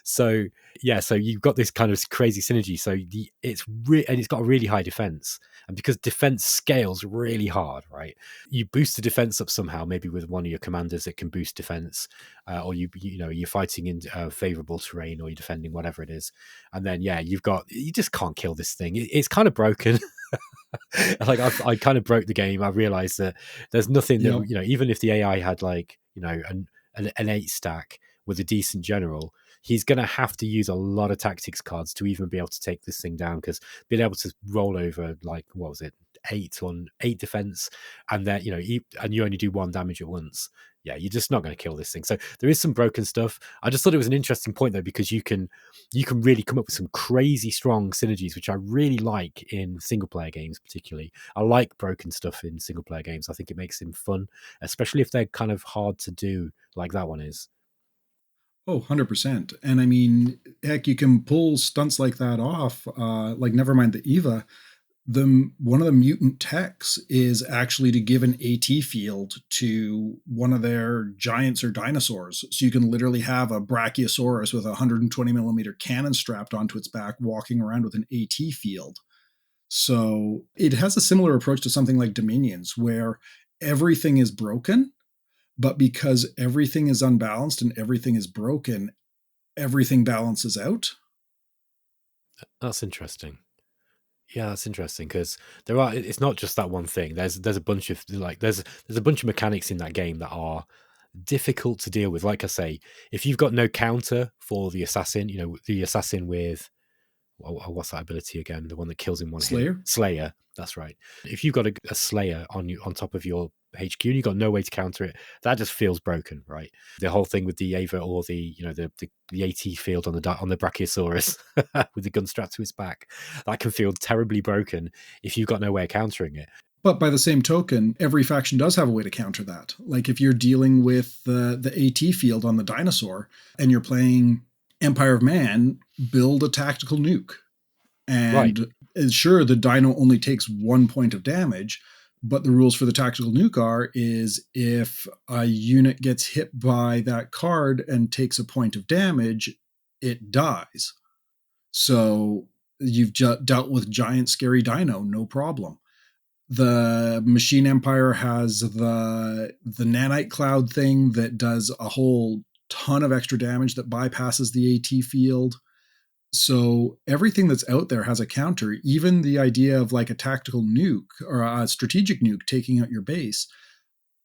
So, yeah, so you've got this kind of crazy synergy. So and it's got a really high defense, and because defense scales really hard, right? You boost the defense up somehow, maybe with one of your commanders that can boost defense, or you're fighting in favorable terrain, or you're defending whatever it is, and then you just can't kill this thing. It's kind of broken. Like I kind of broke the game. I realized that there's nothing that even if the AI had like an 8 stack with a decent general, he's going to have to use a lot of tactics cards to even be able to take this thing down, because being able to roll over, like, what was it, 8 defense, and then and you only do 1 damage at once, you're just not going to kill this thing. So there is some broken stuff. I just thought it was an interesting point, though, because you can really come up with some crazy strong synergies, which I really like in single player games. Particularly, I like broken stuff in single player games. I think it makes them fun, especially if they're kind of hard to do, like that one is. Oh, 100%. And I mean, heck, you can pull stunts like that off. Like, never mind the Eva. One of the mutant techs is actually to give an AT field to one of their giants or dinosaurs. So you can literally have a Brachiosaurus with a 120 millimeter cannon strapped onto its back, walking around with an AT field. So it has a similar approach to something like Dominions, where everything is broken, but because everything is unbalanced and everything is broken, everything balances out. That's interesting. Yeah, that's interesting, because it's not just that one thing. There's a bunch of there's a bunch of mechanics in that game that are difficult to deal with. Like I say, if you've got no counter for the assassin, the assassin with what's that ability again? The one that kills in one Slayer? hit. Slayer. That's right. If you've got a Slayer on top of your HQ and you've got no way to counter it, that just feels broken, right? The whole thing with the Ava, or the AT field on the Brachiosaurus with the gun strapped to his back, that can feel terribly broken if you've got no way of countering it. But by the same token, every faction does have a way to counter that. Like, if you're dealing with the AT field on the dinosaur and you're playing Empire of Man, build a tactical nuke. And sure, the dino only takes 1 point of damage, But the rules for the tactical nuke is if a unit gets hit by that card and takes a point of damage, it dies. So you've dealt with giant scary dino, no problem. The Machine Empire has the nanite cloud thing that does a whole ton of extra damage that bypasses the AT field. So everything that's out there has a counter. Even the idea of like a tactical nuke or a strategic nuke taking out your base,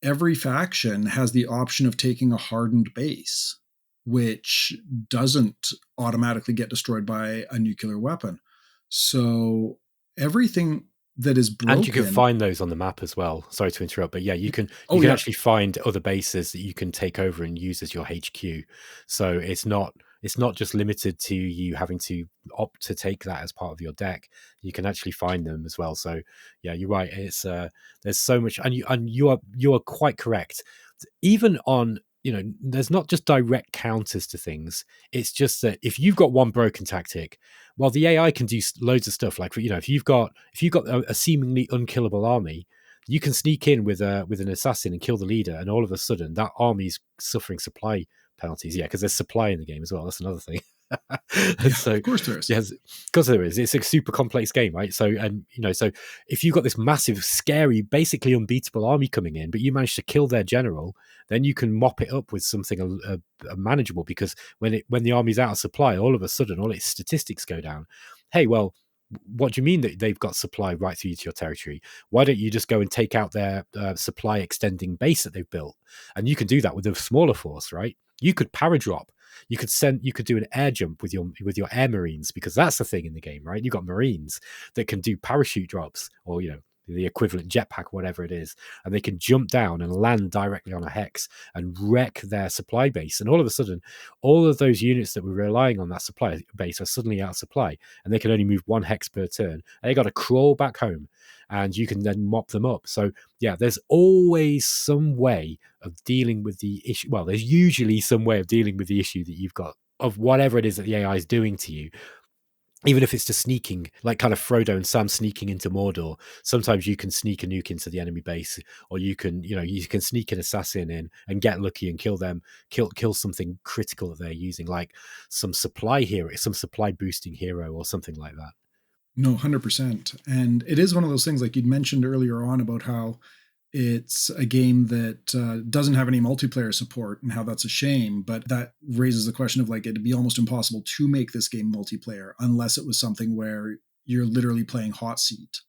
every faction has the option of taking a hardened base, which doesn't automatically get destroyed by a nuclear weapon. So everything that is broken. And you can find those on the map as well. Sorry to interrupt, but yeah, you can actually find other bases that you can take over and use as your HQ. So it's not just limited to you having to opt to take that as part of your deck. You can actually find them as well. So yeah, you're right. It's there's so much, and you are quite correct. Even on, there's not just direct counters to things. It's just that if you've got one broken tactic, well, the AI can do loads of stuff. Like, if you've got a seemingly unkillable army, you can sneak in with an assassin and kill the leader, and all of a sudden that army's suffering supply penalties. Yeah, because there's supply in the game as well. That's another thing. So, of course there is. Yes, of course there is. It's a super complex game, right? So, so if you've got this massive, scary, basically unbeatable army coming in, but you manage to kill their general, then you can mop it up with something manageable. Because when the army's out of supply, all of a sudden all its statistics go down. Hey, well, what do you mean that they've got supply right through to your territory? Why don't you just go and take out their supply extending base that they've built? And you can do that with a smaller force, right? You could paradrop. You could do an air jump with your air marines, because that's the thing in the game, right? You've got marines that can do parachute drops, or the equivalent jetpack, whatever it is, and they can jump down and land directly on a hex and wreck their supply base. And all of a sudden, all of those units that were relying on that supply base are suddenly out of supply, and they can only move one hex per turn. And they got to crawl back home, and you can then mop them up. So yeah, there's always some way of dealing with the issue. Well, there's usually some way of dealing with the issue that you've got of whatever it is that the AI is doing to you. Even if it's just sneaking, like kind of Frodo and Sam sneaking into Mordor, sometimes you can sneak a nuke into the enemy base, or you can sneak an assassin in and get lucky and kill them, kill something critical that they're using, like some supply boosting hero or something like that. No, 100%. And it is one of those things, like you'd mentioned earlier on, about how it's a game that doesn't have any multiplayer support and how that's a shame. But that raises the question of, like, it'd be almost impossible to make this game multiplayer unless it was something where you're literally playing hot seat,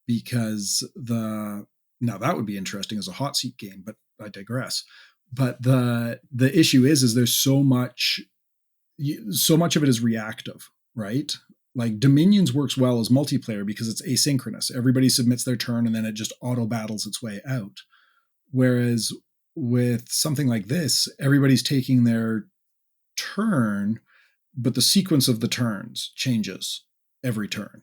because now that would be interesting as a hot seat game, but I digress. But the issue is there's so much of it is reactive, right? Like Dominions works well as multiplayer because it's asynchronous. Everybody submits their turn and then it just auto battles its way out. Whereas with something like this, everybody's taking their turn, but the sequence of the turns changes every turn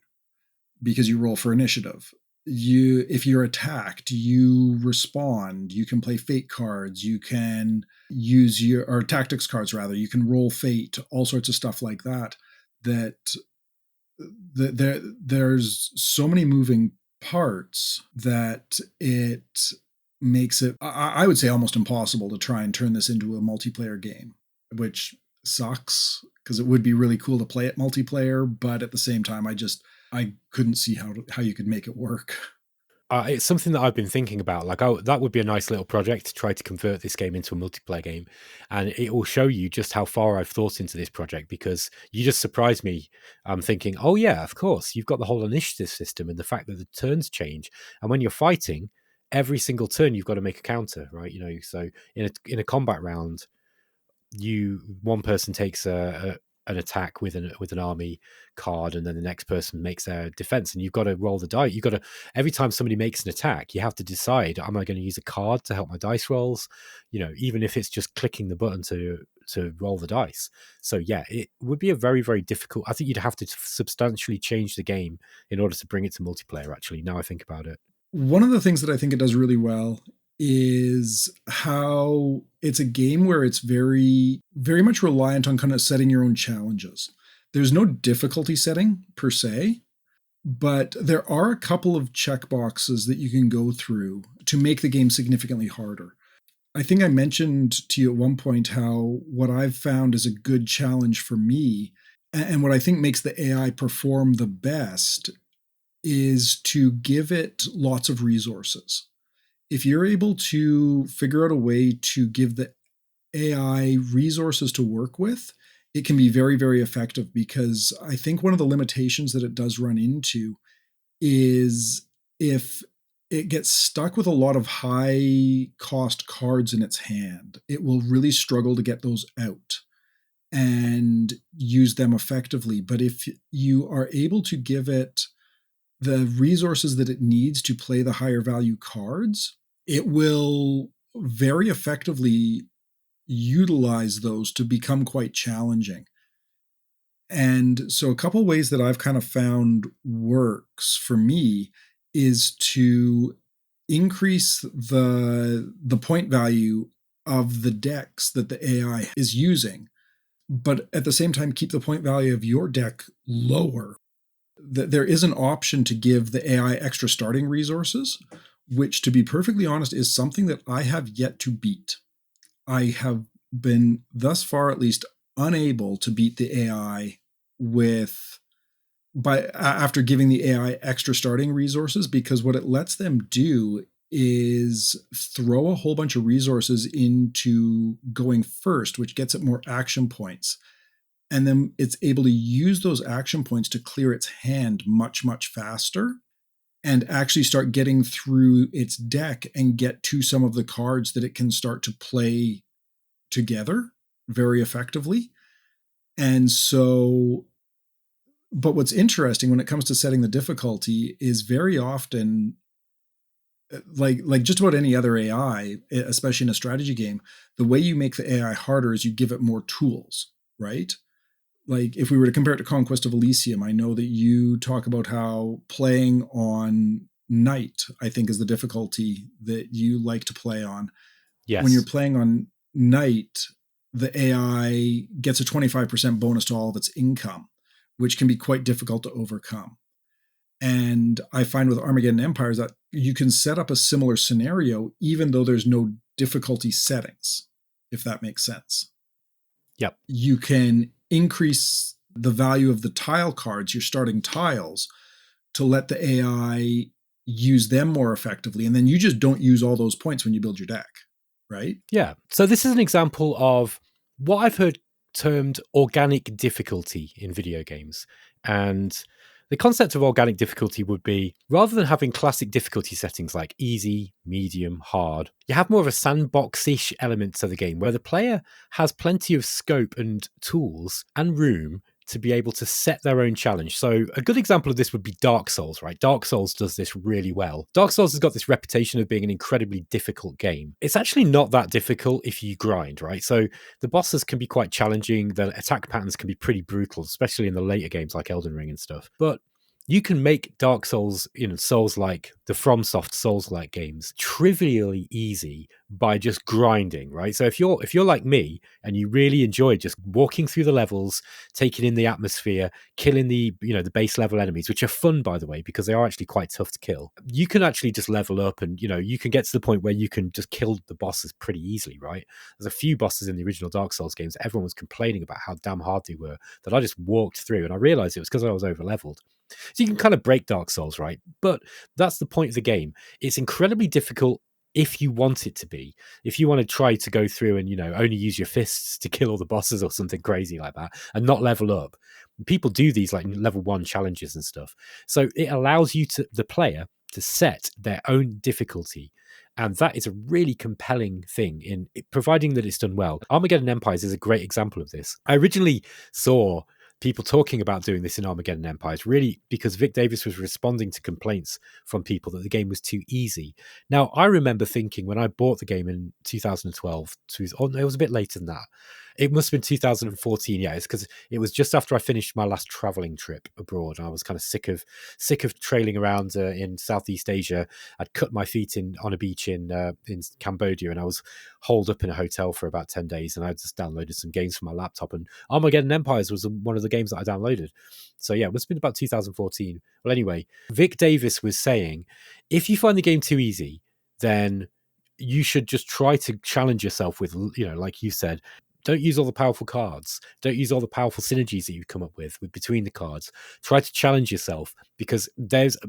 because you roll for initiative. If you're attacked, you respond. You can play fate cards. You can use or tactics cards rather. You can roll fate, all sorts of stuff like that. There's so many moving parts that it makes it, I would say, almost impossible to try and turn this into a multiplayer game, which sucks because it would be really cool to play it multiplayer. But at the same time, I couldn't see how you could make it work. It's something that I've been thinking about. Like, that would be a nice little project to try to convert this game into a multiplayer game. And it will show you just how far I've thought into this project, because you just surprised me. I'm thinking, oh yeah, of course, you've got the whole initiative system and the fact that the turns change. And when you're fighting, every single turn you've got to make a counter, right? So in a combat round, one person takes an attack with an army card, and then the next person makes their defense, and you've got to roll the die. Every time somebody makes an attack, you have to decide, am I going to use a card to help my dice rolls, even if it's just clicking the button to roll the dice. So yeah, it would be a very, very difficult. I think you'd have to substantially change the game in order to bring it to multiplayer, actually, now I think about it. One of the things that I think it does really well is how it's a game where it's very, very much reliant on kind of setting your own challenges. There's no difficulty setting per se, But there are a couple of checkboxes that you can go through to make the game significantly harder. I think I mentioned to you at one point how what I've found is a good challenge for me, and what I think makes the AI perform the best, is to give it lots of resources. If you're able to figure out a way to give the AI resources to work with, it can be very, very effective, because I think one of the limitations that it does run into is if it gets stuck with a lot of high cost cards in its hand, it will really struggle to get those out and use them effectively. But if you are able to give it the resources that it needs to play the higher value cards, it will very effectively utilize those to become quite challenging. And so a couple ways that I've kind of found works for me is to increase the point value of the decks that the AI is using, but at the same time keep the point value of your deck lower. There is an option to give the AI extra starting resources, which, to be perfectly honest, is something that I have yet to beat. I have been, thus far at least, unable to beat the AI after giving the AI extra starting resources, because what it lets them do is throw a whole bunch of resources into going first, which gets it more action points. And then it's able to use those action points to clear its hand much, much faster, and actually start getting through its deck and get to some of the cards that it can start to play together very effectively. And so, but what's interesting when it comes to setting the difficulty is very often, like just about any other AI, especially in a strategy game, the way you make the AI harder is you give it more tools, right? Like if we were to compare it to Conquest of Elysium, I know that you talk about how playing on Knight, I think, is the difficulty that you like to play on. Yes. When you're playing on Knight, the AI gets a 25% bonus to all of its income, which can be quite difficult to overcome. And I find with Armageddon Empires that you can set up a similar scenario even though there's no difficulty settings, if that makes sense. Yep. You can increase the value of the tile cards, your starting tiles, to let the AI use them more effectively. And then you just don't use all those points when you build your deck, right? Yeah. So this is an example of what I've heard termed organic difficulty in video games. And the concept of organic difficulty would be, rather than having classic difficulty settings like easy, medium, hard, you have more of a sandbox-ish element to the game where the player has plenty of scope and tools and room to be able to set their own challenge. So a good example of this would be Dark Souls, right? Dark Souls does this really well. Dark Souls has got this reputation of being an incredibly difficult game. It's actually not that difficult if you grind, right? So the bosses can be quite challenging. The attack patterns can be pretty brutal, especially in the later games like Elden Ring and stuff. But you can make Dark Souls, Souls-like, the FromSoft Souls-like games, trivially easy by just grinding, right? So if you're like me and you really enjoy just walking through the levels, taking in the atmosphere, killing the base level enemies, which are fun, by the way, because they are actually quite tough to kill, you can actually just level up and, you can get to the point where you can just kill the bosses pretty easily, right? There's a few bosses in the original Dark Souls games that everyone was complaining about how damn hard they were, that I just walked through, and I realized it was because I was over-leveled. So you can kind of break Dark Souls, right? But that's the point of the game. It's incredibly difficult if you want it to be. If you want to try to go through and, only use your fists to kill all the bosses or something crazy like that and not level up. People do these like level 1 challenges and stuff. So it allows the player to set their own difficulty. And that is a really compelling thing in providing that it's done well. Armageddon Empires is a great example of this. I originally saw people talking about doing this in Armageddon Empires, really because Vic Davis was responding to complaints from people that the game was too easy. Now, I remember thinking when I bought the game in 2012, it was a bit later than that, It must have been 2014. Yeah, it's because it was just after I finished my last traveling trip abroad. I was kind of sick of trailing around in Southeast Asia. I'd cut my feet in on a beach in Cambodia, and I was holed up in a hotel for about 10 days. And I just downloaded some games from my laptop, and Armageddon Empires was one of the games that I downloaded. So yeah, it must have been about 2014. Well, anyway, Vic Davis was saying, if you find the game too easy, then you should just try to challenge yourself with, like you said, don't use all the powerful cards. Don't use all the powerful synergies that you've come up with between the cards. Try to challenge yourself, because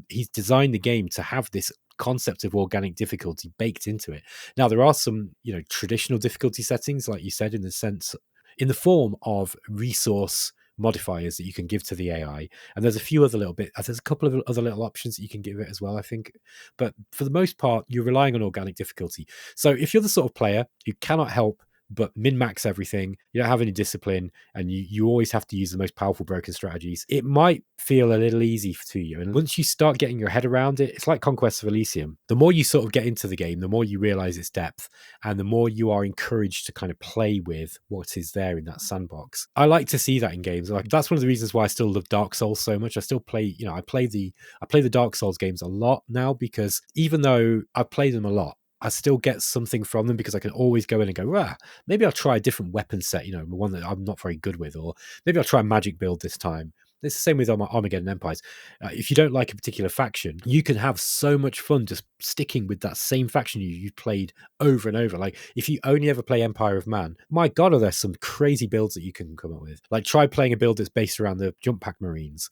he's designed the game to have this concept of organic difficulty baked into it. Now, there are some, traditional difficulty settings, like you said, in the form of resource modifiers that you can give to the AI, and there's a couple of other little options that you can give it as well, I think, but for the most part you're relying on organic difficulty. So if you're the sort of player who cannot help but min-max everything, you don't have any discipline, and you always have to use the most powerful broken strategies, it might feel a little easy to you. And once you start getting your head around it, it's like Conquest of Elysium. The more you sort of get into the game, the more you realize its depth, and the more you are encouraged to kind of play with what is there in that sandbox. I like to see that in games. Like, that's one of the reasons why I still love Dark Souls so much. I still play, I play the Dark Souls games a lot now, because even though I play them a lot, I still get something from them, because I can always go in and go, maybe I'll try a different weapon set, one that I'm not very good with, or maybe I'll try a magic build this time. It's the same with Armageddon Empires. If you don't like a particular faction, you can have so much fun just sticking with that same faction you've played over and over. Like, if you only ever play Empire of Man, my God, are there some crazy builds that you can come up with. Like, try playing a build that's based around the Jump Pack Marines,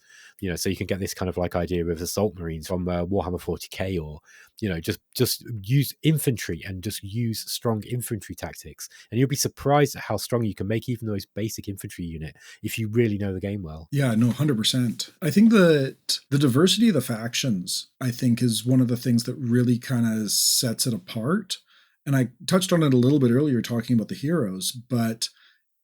so you can get this kind of like idea of Assault Marines from Warhammer 40k, or just use infantry and just use strong infantry tactics, and you'll be surprised at how strong you can make even those basic infantry unit if you really know the game well. Yeah, no, 100%. I think that the diversity of the factions, I think, is one of the things that really kind of sets it apart. And I touched on it a little bit earlier talking about the heroes, but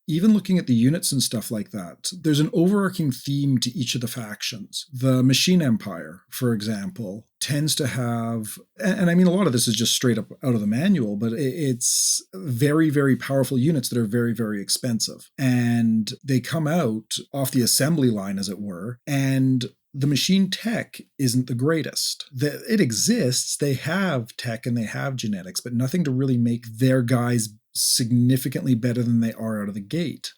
even looking at the units and stuff like that, there's an overarching theme to each of the factions. The Machine Empire, for example, tends to have, and I mean, a lot of this is just straight up out of the manual, but it's very, very powerful units that are very, very expensive. And they come out off the assembly line, as it were, and the machine tech isn't the greatest. It exists, they have tech and they have genetics, but nothing to really make their guys significantly better than they are out of the gate.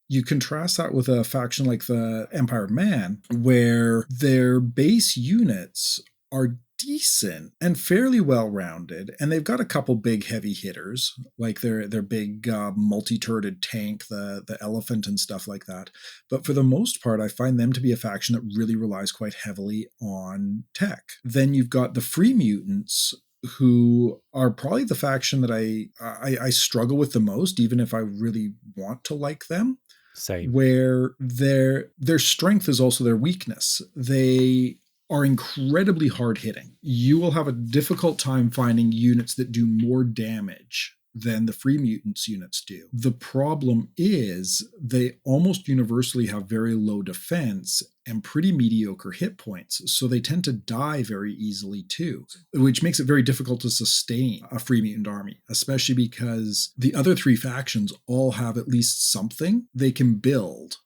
You contrast that with a faction like the Empire of Man, where their base units are decent and fairly well-rounded, and they've got a couple big heavy hitters, like their big multi-turreted tank, the elephant and stuff like that. But for the most part, I find them to be a faction that really relies quite heavily on tech. Then you've got the Free Mutants, who are probably the faction that I struggle with the most, even if I really want to like them. Same. Where their strength is also their weakness. They are incredibly hard hitting. You will have a difficult time finding units that do more damage than the Free Mutants units do. The problem is they almost universally have very low defense and pretty mediocre hit points, so they tend to die very easily too, which makes it very difficult to sustain a Free Mutant army, especially because the other three factions all have at least something they can build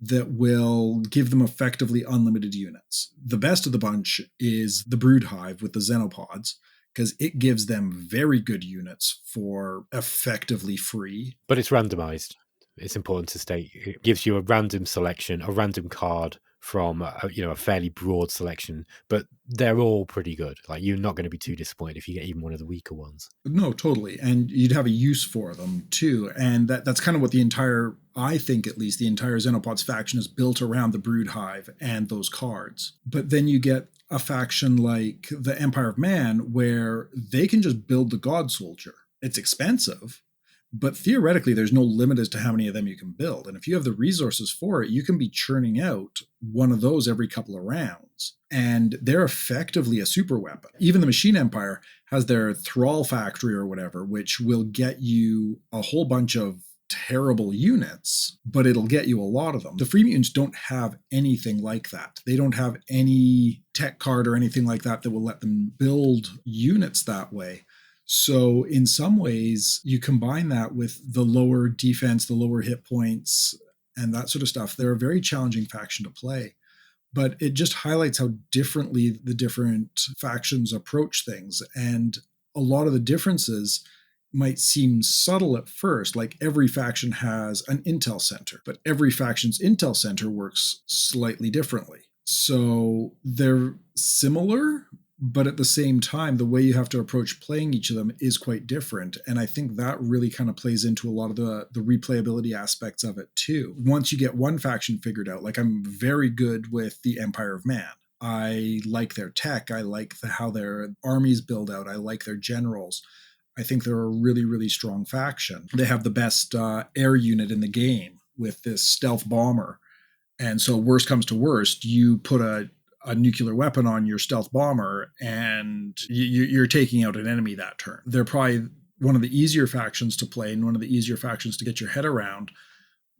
that will give them effectively unlimited units. The best of the bunch is the Brood Hive with the Xenopods, because it gives them very good units for effectively free. But it's randomized. It's important to state. It gives you a random selection, a random card from a fairly broad selection, but they're all pretty good. Like, you're not going to be too disappointed if you get even one of the weaker ones. No, totally. And you'd have a use for them too. And that's kind of what I think at least, the entire Xenopods faction is built around the Brood Hive and those cards. But then you get a faction like the Empire of Man, where they can just build the God Soldier. It's expensive, but theoretically there's no limit as to how many of them you can build. And if you have the resources for it, you can be churning out one of those every couple of rounds. And they're effectively a super weapon. Even the Machine Empire has their Thrall factory or whatever, which will get you a whole bunch of terrible units, but it'll get you a lot of them. The Free Mutants don't have anything like that. They don't have any tech card or anything like that that will let them build units that way. So in some ways, you combine that with the lower defense, the lower hit points, and that sort of stuff. They're a very challenging faction to play. But it just highlights how differently the different factions approach things. And a lot of the differences might seem subtle at first, like every faction has an intel center, but every faction's intel center works slightly differently. So they're similar, but at the same time, the way you have to approach playing each of them is quite different. And I think that really kind of plays into a lot of the replayability aspects of it too. Once you get one faction figured out, like I'm very good with the Empire of Man. I like their tech. I like how their armies build out. I like their generals. I think they're a really, really strong faction. They have the best air unit in the game with this stealth bomber. And so worst comes to worst, you put a nuclear weapon on your stealth bomber and you're taking out an enemy that turn. They're probably one of the easier factions to play and one of the easier factions to get your head around.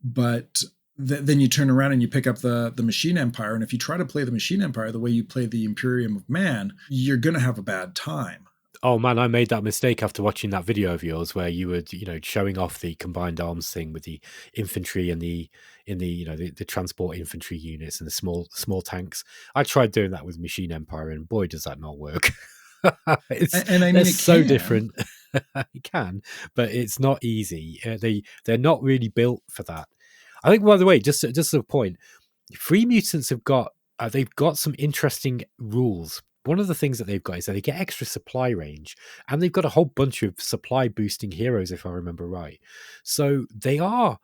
But then you turn around and you pick up the Machine Empire. And if you try to play the Machine Empire the way you play the Imperium of Man, you're going to have a bad time. Oh man, I made that mistake after watching that video of yours where you were, showing off the combined arms thing with the infantry and the transport infantry units and the small tanks. I tried doing that with Machine Empire, and boy, does that not work. And I mean, it's so different. It can, but it's not easy. They're not really built for that. I think, by the way, just a point, Free Mutants have got they've got some interesting rules. One of the things that they've got is that they get extra supply range, and they've got a whole bunch of supply boosting heroes, if I remember right. So they've got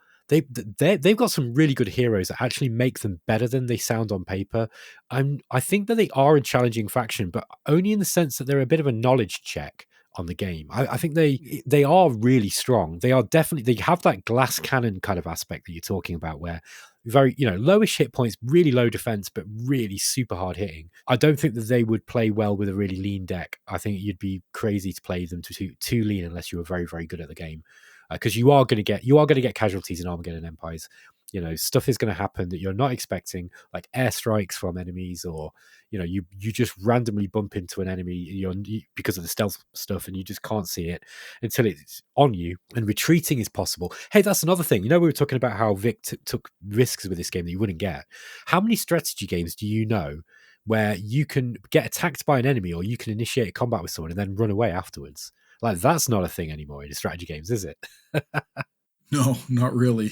some really good heroes that actually make them better than they sound on paper. I think that they are a challenging faction, but only in the sense that they're a bit of a knowledge check on the game. I think they are really strong. They have that glass cannon kind of aspect that you're talking about, where very, lowish hit points, really low defense, but really super hard hitting. I don't think that they would play well with a really lean deck. I think you'd be crazy to play them too lean unless you were very, very good at the game, because you are going to get casualties in Armageddon Empires. Stuff is going to happen that you're not expecting, like airstrikes from enemies, or you just randomly bump into an enemy because of the stealth stuff, and you just can't see it until it's on you. And retreating is possible. Hey, that's another thing. We were talking about how Vic took risks with this game that you wouldn't get. How many strategy games do you know where you can get attacked by an enemy, or you can initiate a combat with someone and then run away afterwards? Like, that's not a thing anymore in strategy games, is it? No, not really.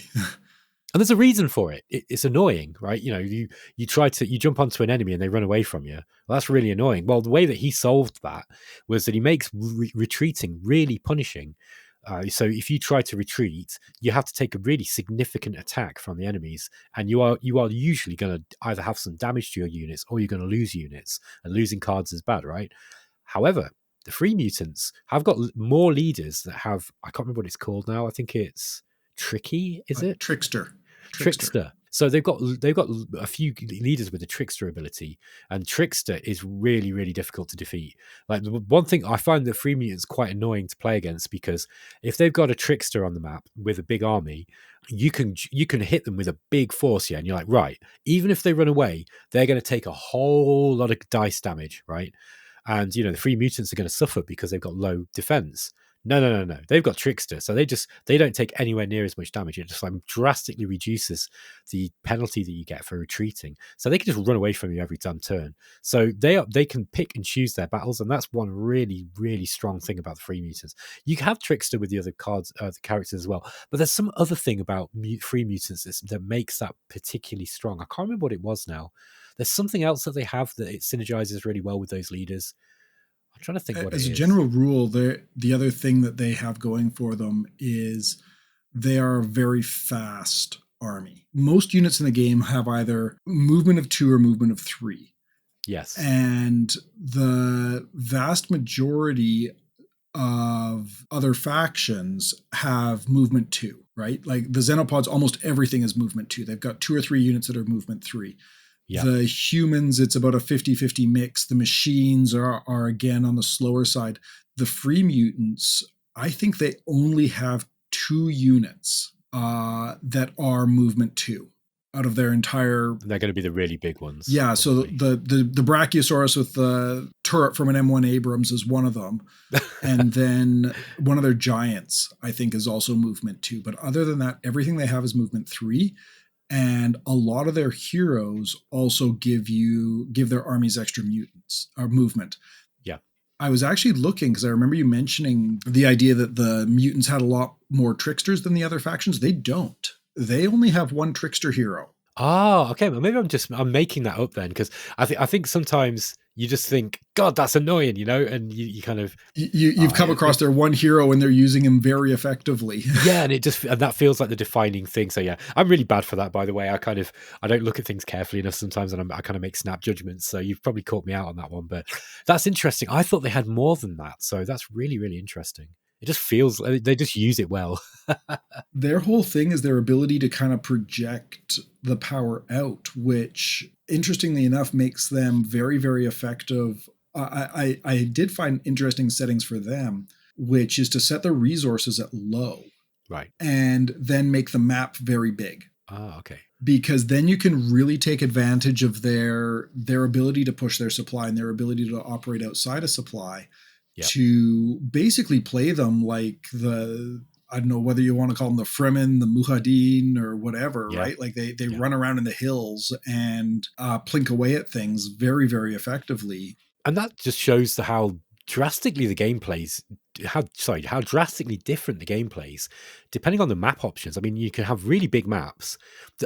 And there's a reason for it. It's annoying, right? You jump onto an enemy and they run away from you. Well, that's really annoying. Well, the way that he solved that was that he makes retreating really punishing. So if you try to retreat, you have to take a really significant attack from the enemies, and you are usually going to either have some damage to your units, or you're going to lose units, and losing cards is bad, right? However, the Free Mutants have got more leaders that have, I can't remember what it's called now. I think it's Tricky, is it? Trickster. So they've got a few leaders with the Trickster ability, and Trickster is really, really difficult to defeat. Like, the one thing I find the Free Mutants quite annoying to play against, because if they've got a Trickster on the map with a big army, you can hit them with a big force, and you're like, right, even if they run away, they're going to take a whole lot of dice damage, right? And the Free Mutants are going to suffer because they've got low defense. No. They've got Trickster, so they don't take anywhere near as much damage. It just drastically reduces the penalty that you get for retreating. So they can just run away from you every damn turn. So they can pick and choose their battles, and that's one really, really strong thing about the Free Mutants. You can have Trickster with the other cards, the characters as well, but there's some other thing about Free Mutants that makes that particularly strong. I can't remember what it was now. There's something else that they have that it synergizes really well with those leaders. I'm trying to think what it is. As a general rule, the other thing that they have going for them is they are a very fast army. Most units in the game have either movement of 2 or movement of 3. Yes. And the vast majority of other factions have movement 2, right? Like the Xenopods, almost everything is movement 2. They've got 2 or 3 units that are movement 3. Yeah. The humans, it's about a 50-50 mix. The machines are again on the slower side. The Free Mutants, I think they only have 2 units that are movement 2. out of their entire. And they're going to be the really big ones. Yeah, so probably. the Brachiosaurus with the turret from an M1 Abrams is one of them. And then one of their giants, I think, is also movement 2. But other than that, everything they have is movement 3. And a lot of their heroes also give their armies extra mutants or movement. Yeah. I was actually looking because I remember you mentioning the idea that the mutants had a lot more tricksters than the other factions. They don't. They only have one trickster hero. Oh, okay. Well, maybe I'm making that up then, because I think sometimes you just think, God, that's annoying, and you kind of you've come across their one hero and they're using him very effectively. Yeah, and that feels like the defining thing. So yeah, I'm really bad for that, by the way. I don't look at things carefully enough sometimes, and I kind of make snap judgments. So you've probably caught me out on that one, but that's interesting. I thought they had more than that, so that's really, really interesting. It just feels like they just use it well. Their whole thing is their ability to kind of project the power out, which interestingly enough makes them very, very effective. I did find interesting settings for them, which is to set their resources at low. Right. And then make the map very big. Oh, okay. Because then you can really take advantage of their ability to push their supply and their ability to operate outside of supply. Yep. To basically play them like I don't know whether you want to call them the Fremen, the Mujahideen, or whatever, yeah. Right? Like they run around in the hills and plink away at things very, very effectively. And that just shows how drastically the game plays, how drastically different the game plays, depending on the map options. I mean, you can have really big maps.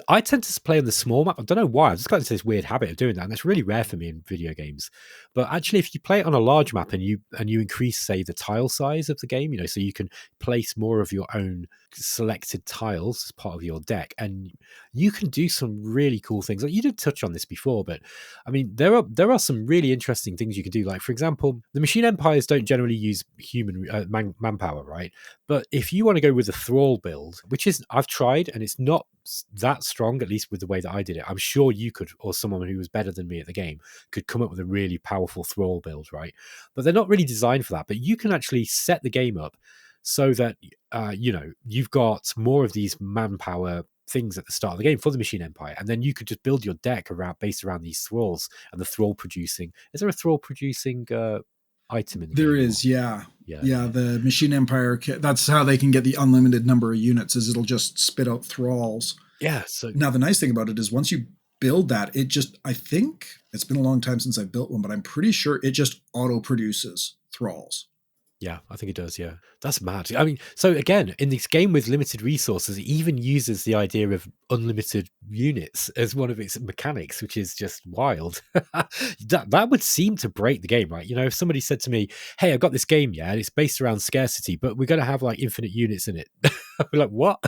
I tend to play on the small map. I don't know why. I've just got into this weird habit of doing that, and that's really rare for me in video games. But actually, if you play it on a large map and you increase, say, the tile size of the game, so you can place more of your own selected tiles as part of your deck, and you can do some really cool things. Like, you did touch on this before, but I mean, there are some really interesting things you can do. Like, for example, the machine empires don't generally use human manpower, right? But if you want to go with a thrall build, which is, I've tried, and it's not that strong, at least with the way that I did it. I'm sure you could, or someone who was better than me at the game could come up with a really powerful thrall build, right? But they're not really designed for that. But you can actually set the game up so that you've got more of these manpower things at the start of the game for the machine empire, and then you could just build your deck based around these thralls and the thrall producing. Is there a thrall producing item in the game? There is, yeah. The machine empire, that's how they can get the unlimited number of units, is it'll just spit out thralls. Yeah. So now the nice thing about it is once you build that, I think it's been a long time since I built one, but I'm pretty sure it just auto produces thralls. Yeah, I think it does. Yeah, that's mad. I mean, so again, in this game with limited resources, it even uses the idea of unlimited units as one of its mechanics, which is just wild. that would seem to break the game, right? If somebody said to me, "Hey, I've got this game, yeah, and it's based around scarcity, but we're going to have like infinite units in it," I'd be like, "What?"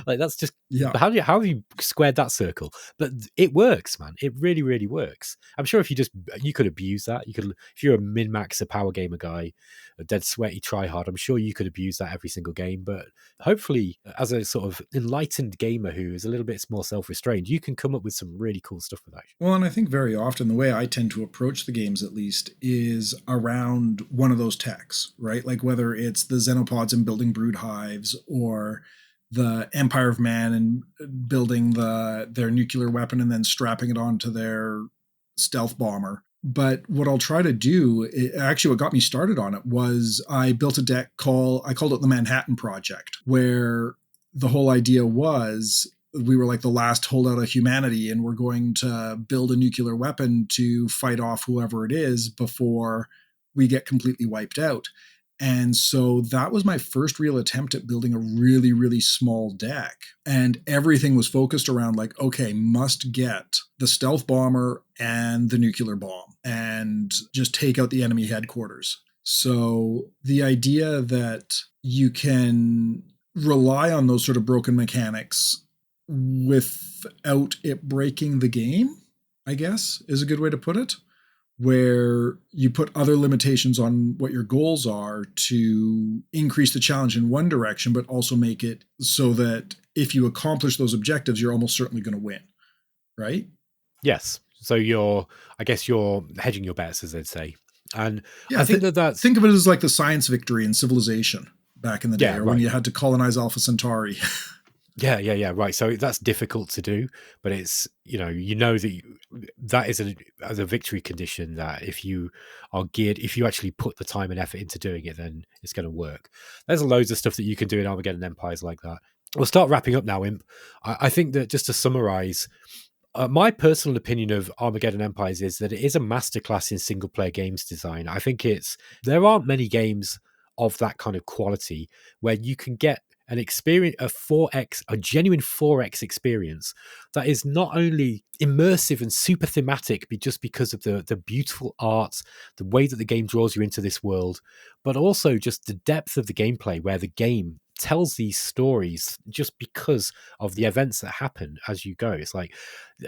Like, that's just, yeah. How have you squared that circle? But it works, man. It really, really works. I'm sure if you could abuse that. If you're a min-maxer power gamer guy, a dead sweaty tryhard, I'm sure you could abuse that every single game. But hopefully, as a sort of enlightened gamer who is a little bit more self-restrained, you can come up with some really cool stuff with that. Well, and I think very often the way I tend to approach the games, at least, is around one of those techs, right? Like whether it's the xenopods and building brood hives, or the Empire of Man and building their nuclear weapon and then strapping it onto their stealth bomber. But what I'll try to do, actually what got me started on it, was I built a deck I called it the Manhattan Project, where the whole idea was we were like the last holdout of humanity, and we're going to build a nuclear weapon to fight off whoever it is before we get completely wiped out. And so that was my first real attempt at building a really, really small deck. And everything was focused around like, okay, must get the stealth bomber and the nuclear bomb and just take out the enemy headquarters. So the idea that you can rely on those sort of broken mechanics without it breaking the game, I guess, is a good way to put it, where you put other limitations on what your goals are to increase the challenge in one direction, but also make it so that if you accomplish those objectives, you're almost certainly going to win, right? Yes. So you're hedging your bets, as they'd say. And yeah, I think that's... Think of it as like the science victory in Civilization back in the day, or when you had to colonize Alpha Centauri. Yeah. Right. So that's difficult to do, but it's that that is as a victory condition that if you are geared, if you actually put the time and effort into doing it, then it's going to work. There's loads of stuff that you can do in Armageddon Empires like that. We'll start wrapping up now, Imp. I think that just to summarize, my personal opinion of Armageddon Empires is that it is a masterclass in single player games design. I think there aren't many games of that kind of quality where you can get an experience, a genuine 4X experience that is not only immersive and super thematic, just because of the beautiful art, the way that the game draws you into this world, but also just the depth of the gameplay, where the game tells these stories just because of the events that happen as you go. It's like,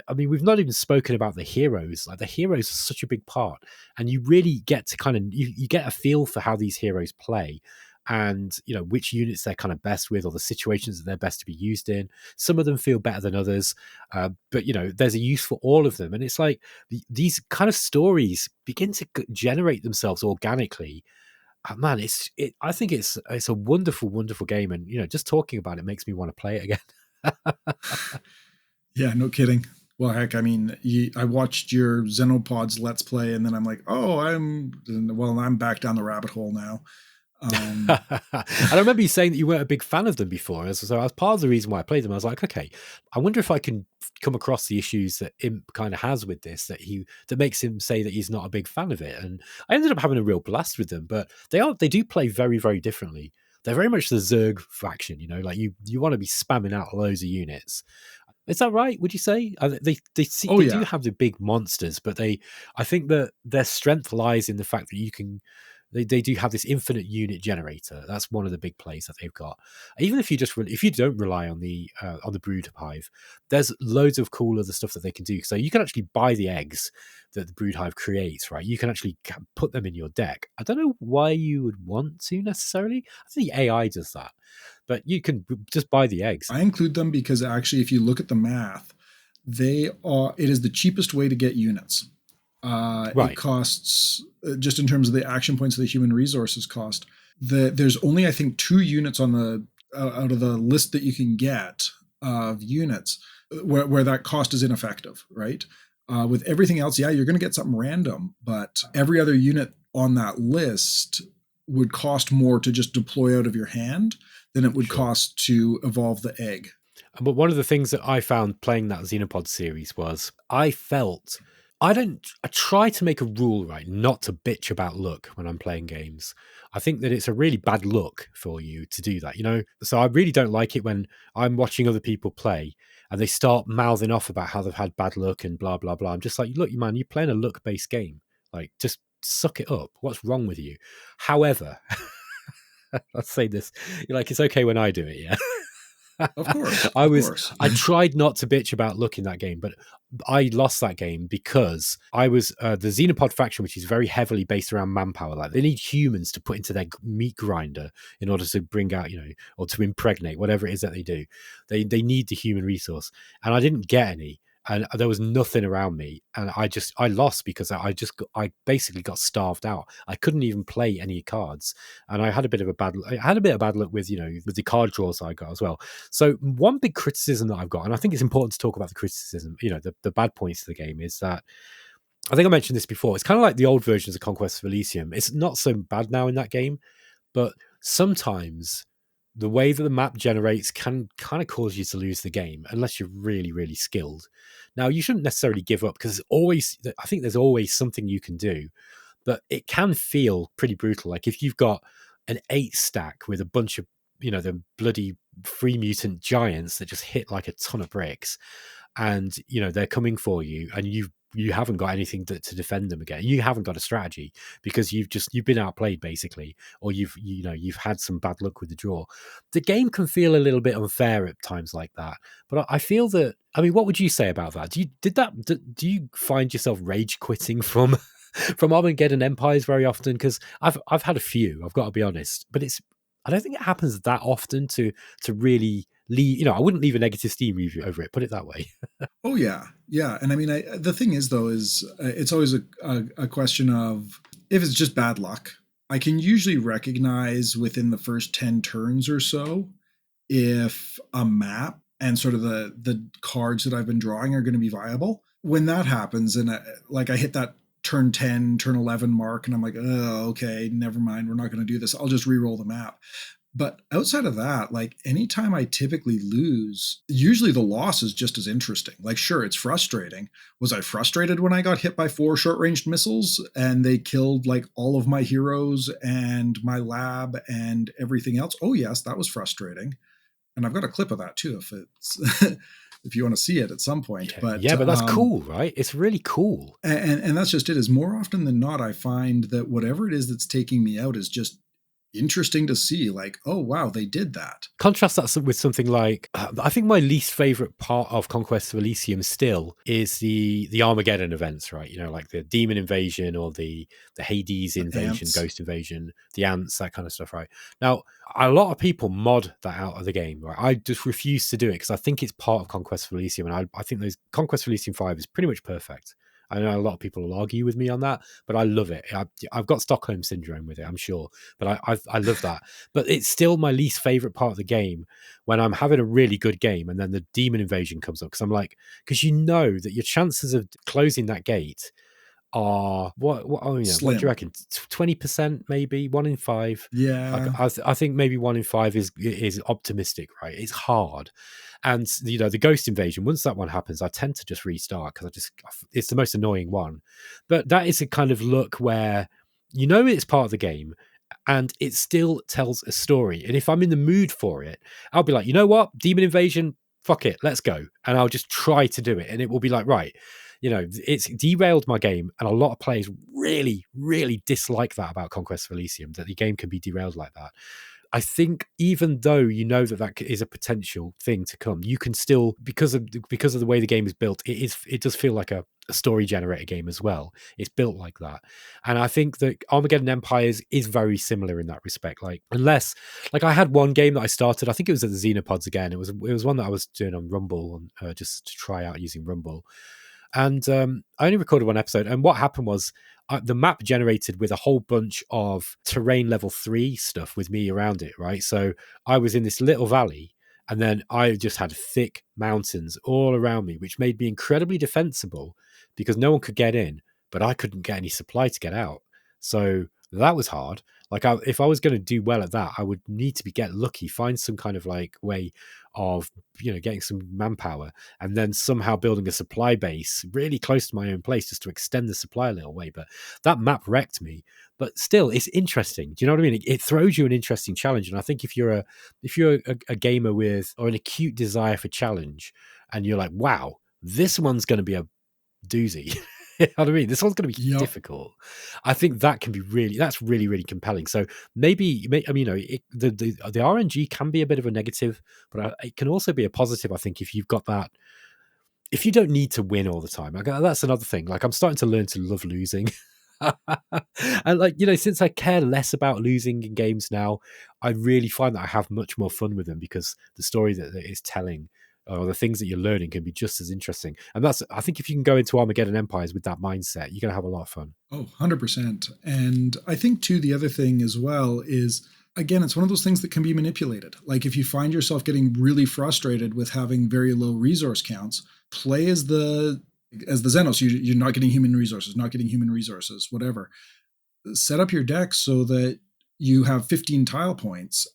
I mean, we've not even spoken about the heroes. Like, the heroes are such a big part, and you really get to kind of you get a feel for how these heroes play, and which units they're kind of best with, or the situations that they're best to be used in. Some of them feel better than others, but there's a use for all of them, and it's like these kind of stories begin to generate themselves organically. Man, I think it's a wonderful, wonderful game, and just talking about it makes me want to play it again. Yeah, no kidding. Well, heck, I mean, I watched your Xenopods Let's Play, and then I'm like, oh, I'm back down the rabbit hole now. And I remember you saying that you weren't a big fan of them before. So as part of the reason why I played them, I was like, okay, I wonder if I can come across the issues that Imp kind of has with this, that makes him say that he's not a big fan of it. And I ended up having a real blast with them, but they do play very, very differently. They're very much the Zerg faction, like you want to be spamming out loads of units. Is that right? Would you say Oh they do yeah, have the big monsters, but I think that their strength lies in the fact that they do have this infinite unit generator. That's one of the big plays that they've got. Even if if you don't rely on the brood hive, there's loads of cool other stuff that they can do. So you can actually buy the eggs that the brood hive creates, right? You can actually put them in your deck. I don't know why you would want to necessarily. I think the AI does that, but you can just buy the eggs. I include them because actually, if you look at the math, it is the cheapest way to get units. It Right. costs, just in terms of the action points of the human resources cost. There's only, I think, 2 units on the out of the list that you can get of units where that cost is ineffective, right? With everything else, yeah, you're going to get something random, but every other unit on that list would cost more to just deploy out of your hand than it would Sure. cost to evolve the egg. But one of the things that I found playing that Xenopod series was I try to make a rule, right, not to bitch about luck when I'm playing games. I think that it's a really bad look for you to do that, So I really don't like it when I'm watching other people play and they start mouthing off about how they've had bad luck and blah, blah, blah. I'm just like, look, man, you're playing a luck based game. Like, just suck it up. What's wrong with you? However, I'll say this, it's okay when I do it, yeah. Of course, I of was course. I tried not to bitch about luck in that game, but I lost that game because I was the Xenopod faction, which is very heavily based around manpower. Like, they need humans to put into their meat grinder in order to bring out, or to impregnate whatever it is that they do. They need the human resource, and I didn't get any. And there was nothing around me, and I lost because I basically got starved out. I couldn't even play any cards, and I had a bit of bad luck with with the card draws I got as well. So one big criticism that I've got, and I think it's important to talk about the criticism, the bad points of the game, is that I think I mentioned this before. It's kind of like the old versions of Conquest of Elysium. It's not so bad now in that game, but sometimes the way that the map generates can kind of cause you to lose the game unless you're really, really skilled. Now, you shouldn't necessarily give up because I think there's always something you can do, but it can feel pretty brutal. Like, if you've got an 8 stack with a bunch of, the bloody free mutant giants that just hit like a ton of bricks, and they're coming for you, and you haven't got anything to defend them again. You haven't got a strategy because you've been outplayed basically, or you've had some bad luck with the draw. The game can feel a little bit unfair at times like that. But I feel that, I mean, what would you say about that? Do you find yourself rage quitting from from Armageddon Empires very often? Because I've had a few, I've got to be honest, but I don't think it happens that often to really leave. I wouldn't leave a negative Steam review over it. Put it that way. Oh yeah, yeah. And I mean, the thing is though, is it's always a question of, if it's just bad luck, I can usually recognize within the first 10 turns or so if a map and sort of the cards that I've been drawing are going to be viable. When that happens, and I hit that turn 10, turn 11 mark, and I'm like, oh, okay, never mind, we're not going to do this. I'll just re-roll the map. But outside of that, like anytime I typically lose, usually the loss is just as interesting. Like, sure, it's frustrating. Was I frustrated when I got hit by 4 short-ranged missiles and they killed like all of my heroes and my lab and everything else? Oh yes, that was frustrating. And I've got a clip of that too, if it's if you want to see it at some point. But that's cool, right? It's really cool. And that's just it. Is more often than not, I find that whatever it is that's taking me out is just interesting to see. Like, oh wow, they did that. Contrast that with something like I think my least favorite part of Conquest of Elysium still is the Armageddon events, right? You know, like the demon invasion or the Hades invasion, Ants. ghost invasion, the ants, that kind of stuff, right? Now, a lot of people mod that out of the game, right? I just refuse to do it because I think it's part of Conquest of Elysium, and I think those Conquest of Elysium 5 is pretty much perfect. I know a lot of people will argue with me on that, but I love it. I've got Stockholm syndrome with it, I'm sure, but I love that. But it's still my least favorite part of the game when I'm having a really good game and then the demon invasion comes up, because I'm like, because you know that your chances of closing that gate are what do you reckon? 20%, maybe 1 in 5. Yeah. I think maybe 1 in 5 is optimistic, right? It's hard. And the ghost invasion, once that one happens, I tend to just restart because it's the most annoying one. But that is a kind of look where it's part of the game and it still tells a story. And if I'm in the mood for it, I'll be like, you know what, demon invasion, fuck it, let's go. And I'll just try to do it, and it will be like, right, it's derailed my game. And a lot of players really, really dislike that about Conquest of Elysium, that the game can be derailed like that. I think even though that is a potential thing to come, you can still, because of the way the game is built, it does feel like a story generator game as well. It's built like that. And I think that Armageddon Empires is very similar in that respect. Like, unless, like, I had one game that I started, I think it was at the Xenopods again. It was one that I was doing on Rumble, just to try out using Rumble. And I only recorded one episode. And what happened was the map generated with a whole bunch of terrain level 3 stuff with me around it, right? So I was in this little valley, and then I just had thick mountains all around me, which made me incredibly defensible because no one could get in, but I couldn't get any supply to get out. So that was hard. Like, if I was going to do well at that, I would need to get lucky, find some kind of like way of getting some manpower, and then somehow building a supply base really close to my own place just to extend the supply a little way. But that map wrecked me. But still, it's interesting. Do you know what I mean? It throws you an interesting challenge, and I think if you're a gamer with or an acute desire for challenge, and you're like, wow, this one's going to be a doozy. You know what I mean? This one's going to be difficult. I think that can be that's really, really compelling. So maybe the RNG can be a bit of a negative, but it can also be a positive. I think if you've got that, if you don't need to win all the time, that's another thing. Like, I'm starting to learn to love losing. And since I care less about losing in games now, I really find that I have much more fun with them because the story that it is telling, or the things that you're learning, can be just as interesting. And I think if you can go into Armageddon Empires with that mindset, you're going to have a lot of fun. Oh, 100%. And I think too, the other thing as well is, again, it's one of those things that can be manipulated. Like, if you find yourself getting really frustrated with having very low resource counts, play as the Xenos. You're not getting human resources, whatever. Set up your deck so that you have 15 tile points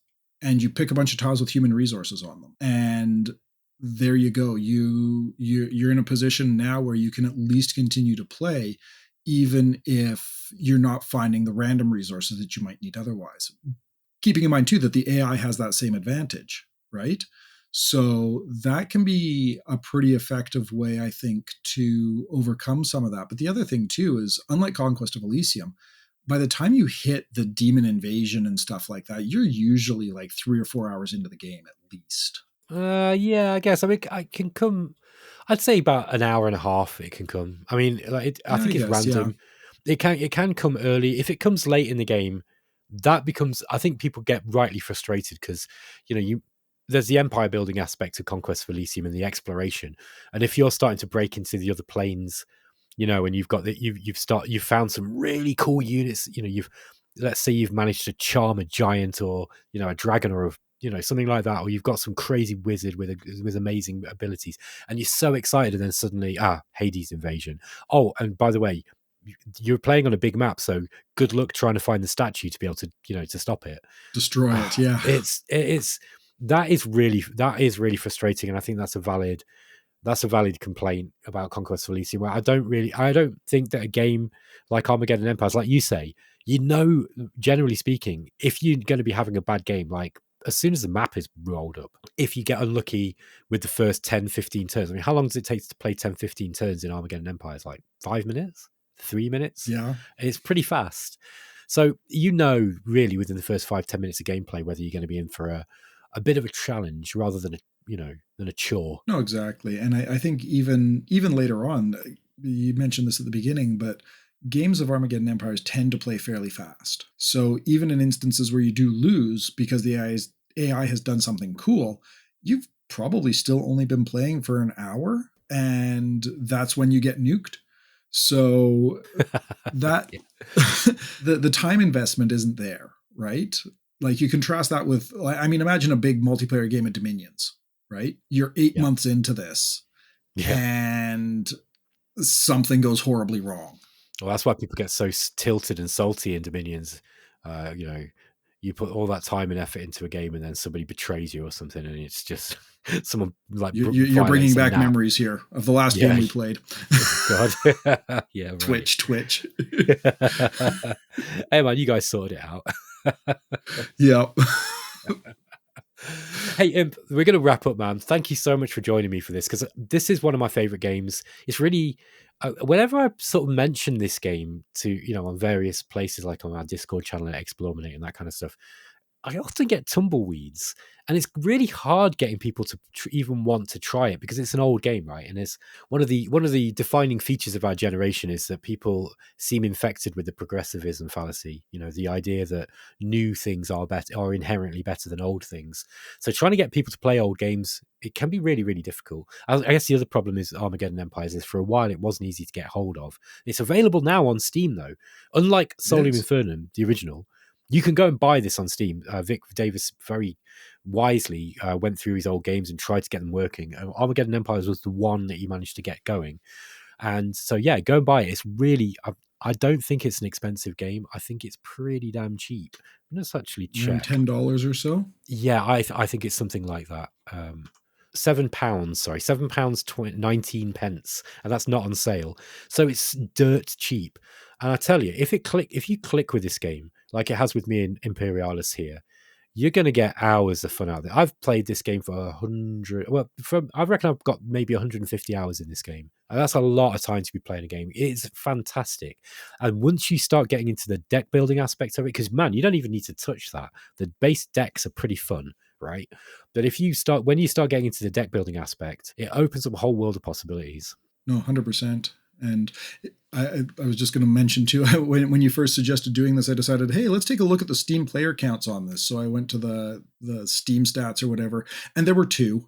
and you pick a bunch of tiles with human resources on them. And there you go. You're in a position now where you can at least continue to play, even if you're not finding the random resources that you might need otherwise. Keeping in mind too that the AI has that same advantage, right? So that can be a pretty effective way, I think, to overcome some of that. But the other thing too is, unlike Conquest of Elysium, by the time you hit the demon invasion and stuff like that, you're usually like 3 or 4 hours into the game at least. Yeah, I guess. I mean, I can come. I'd say about an hour and a half. It can come. I mean, I think it's random. Yeah. It can come early. If it comes late in the game, that becomes. I think people get rightly frustrated because there's the empire building aspect of Conquest of Elysium and the exploration, and if you're starting to break into the other planes, and you've got you've found some really cool units. Let's say you've managed to charm a giant or a dragon or something like that, or you've got some crazy wizard with amazing abilities, and you're so excited, and then suddenly Hades invasion. Oh, and by the way, you're playing on a big map, so good luck trying to find the statue to be able to to stop it, Destroy it. Yeah. It's that is really frustrating, and I think that's a valid complaint about Conquest of Elysium, where I don't think that a game like Armageddon Empires, like you say, generally speaking, if you're going to be having a bad game, like as soon as the map is rolled up, if you get unlucky with the first 10-15 turns, I mean, how long does it take to play 10-15 turns in Armageddon Empires? Like 5 minutes, 3 minutes? Yeah. It's pretty fast. So really within the first 5-10 minutes of gameplay whether you're going to be in for a bit of a challenge rather than a chore. No, exactly. And I think even later on, you mentioned this at the beginning, but games of Armageddon Empires tend to play fairly fast. So even in instances where you do lose because the AI has done something cool, you've probably still only been playing for an hour, and that's when you get nuked. So that the time investment isn't there, right? Like you contrast that with, I mean, imagine a big multiplayer game of Dominions, right? You're 8 months into this, and something goes horribly wrong. Well, that's why people get so tilted and salty in Dominions. You put all that time and effort into a game, and then somebody betrays you or something, and it's just someone like you're bringing back memories here of the last game we played. God, yeah, right. Twitch. Hey man, you guys sorted it out. Yeah. Hey, Imp, we're going to wrap up, man. Thank you so much for joining me for this, because this is one of my favorite games. It's really, whenever I sort of mention this game to, on various places, like on our Discord channel at Explorminate and that kind of stuff, I often get tumbleweeds, and it's really hard getting people to even want to try it because it's an old game, right? And it's one of the defining features of our generation is that people seem infected with the progressivism fallacy. The idea that new things are inherently better than old things. So trying to get people to play old games, it can be really, really difficult. I guess the other problem is Armageddon Empires is for a while it wasn't easy to get hold of. It's available now on Steam though, unlike Solium Infernum, the original. You can go and buy this on Steam. Vic Davis very wisely went through his old games and tried to get them working. Armageddon Empires was the one that he managed to get going. And so, yeah, go and buy it. It's really, I don't think it's an expensive game. I think it's pretty damn cheap. Let's actually check. $10 or so? Yeah, I think it's something like that. £7, sorry, £7 19 pence, and that's not on sale. So it's dirt cheap. And I tell you, if you click with this game, like it has with me in Imperialus here, you're going to get hours of fun out of it. I've played this game for 100. Well, I reckon I've got maybe 150 hours in this game. And that's a lot of time to be playing a game. It's fantastic. And once you start getting into the deck building aspect of it, because man, you don't even need to touch that. The base decks are pretty fun, right? But when you start getting into the deck building aspect, it opens up a whole world of possibilities. No, 100%. And I was just going to mention too, when you first suggested doing this, I decided, hey, let's take a look at the Steam player counts on this. So I went to the Steam stats or whatever, and there were 2.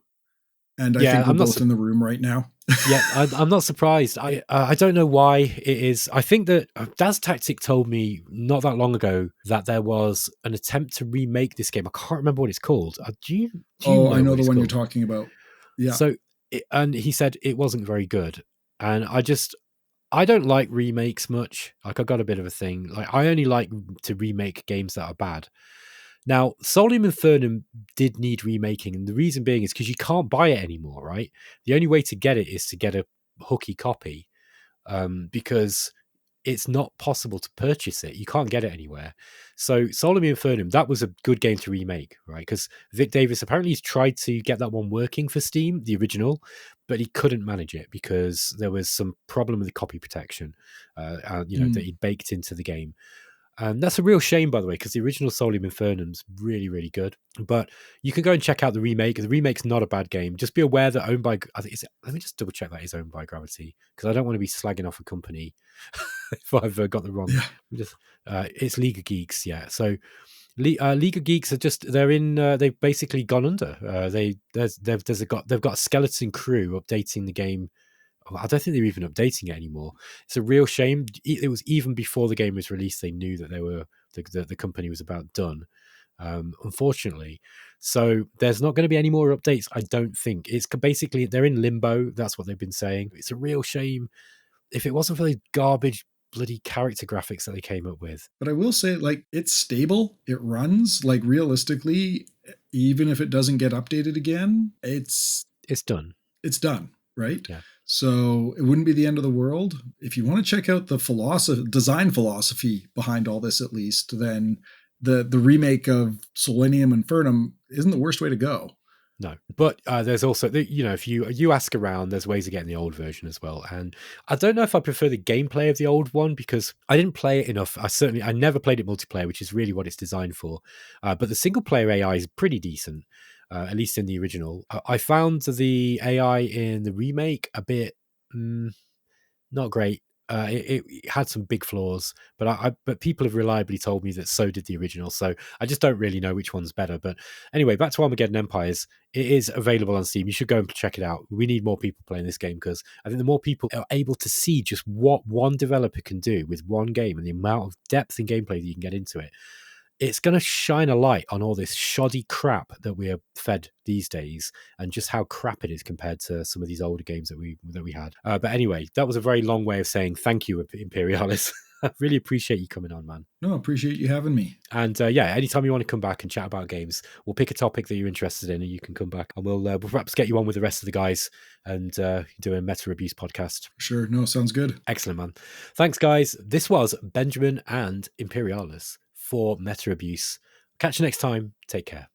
And I think we're both in the room right now. Yeah, I'm not surprised. I don't know why it is. I think that Daz Tactic told me not that long ago that there was an attempt to remake this game. I can't remember what it's called. Do you know I know the one you're talking about. Yeah. So, and he said it wasn't very good. And I don't like remakes much. Like, I've got a bit of a thing. Like, I only like to remake games that are bad. Now, Solium Infernum did need remaking, and the reason being is because you can't buy it anymore, right? The only way to get it is to get a hooky copy, because it's not possible to purchase it. You can't get it anywhere. So Solium Infernum, that was a good game to remake, right? Because Vic Davis apparently has tried to get that one working for Steam, the original, but he couldn't manage it because there was some problem with the copy protection, that he baked into the game. And that's a real shame, by the way, because the original Solium Infernum's really, really good. But you can go and check out the remake. The remake's not a bad game. Just be aware that let me just double check that is owned by Gravity, because I don't want to be slagging off a company if I've got the wrong. Yeah. It's League of Geeks, yeah. So League of Geeks are they've basically gone under. They've got a skeleton crew updating the game. I don't think they're even updating it anymore. It's a real shame. It was even before the game was released, they knew that the company was about done. unfortunately. So there's not going to be any more updates, I don't think. It's basically, they're in limbo. That's what they've been saying. It's a real shame. If it wasn't for those garbage bloody character graphics that they came up with. But I will say, like, it's stable. It runs, like, realistically, even if it doesn't get updated again, it's done. It's done, right? Yeah. So it wouldn't be the end of the world. If you want to check out the design philosophy behind all this, at least, then the remake of Solium Infernum isn't the worst way to go. No, but there's also, if you ask around, there's ways of getting the old version as well. And I don't know if I prefer the gameplay of the old one, because I didn't play it enough. I never played it multiplayer, which is really what it's designed for. But the single player AI is pretty decent, at least in the original. I found the AI in the remake a bit not great. It had some big flaws, but people have reliably told me that so did the original. So I just don't really know which one's better. But anyway, back to Armageddon Empires. It is available on Steam. You should go and check it out. We need more people playing this game, because I think the more people are able to see just what one developer can do with one game and the amount of depth and gameplay that you can get into it, it's going to shine a light on all this shoddy crap that we're fed these days, and just how crap it is compared to some of these older games that we had. But anyway, that was a very long way of saying thank you, Imperialus. I really appreciate you coming on, man. No, appreciate you having me. And anytime you want to come back and chat about games, we'll pick a topic that you're interested in, and you can come back, and we'll perhaps get you on with the rest of the guys and do a meta abuse podcast. Sure. No, sounds good. Excellent, man. Thanks, guys. This was Benjamin and Imperialus for Meta Abuse. Catch you next time. Take care.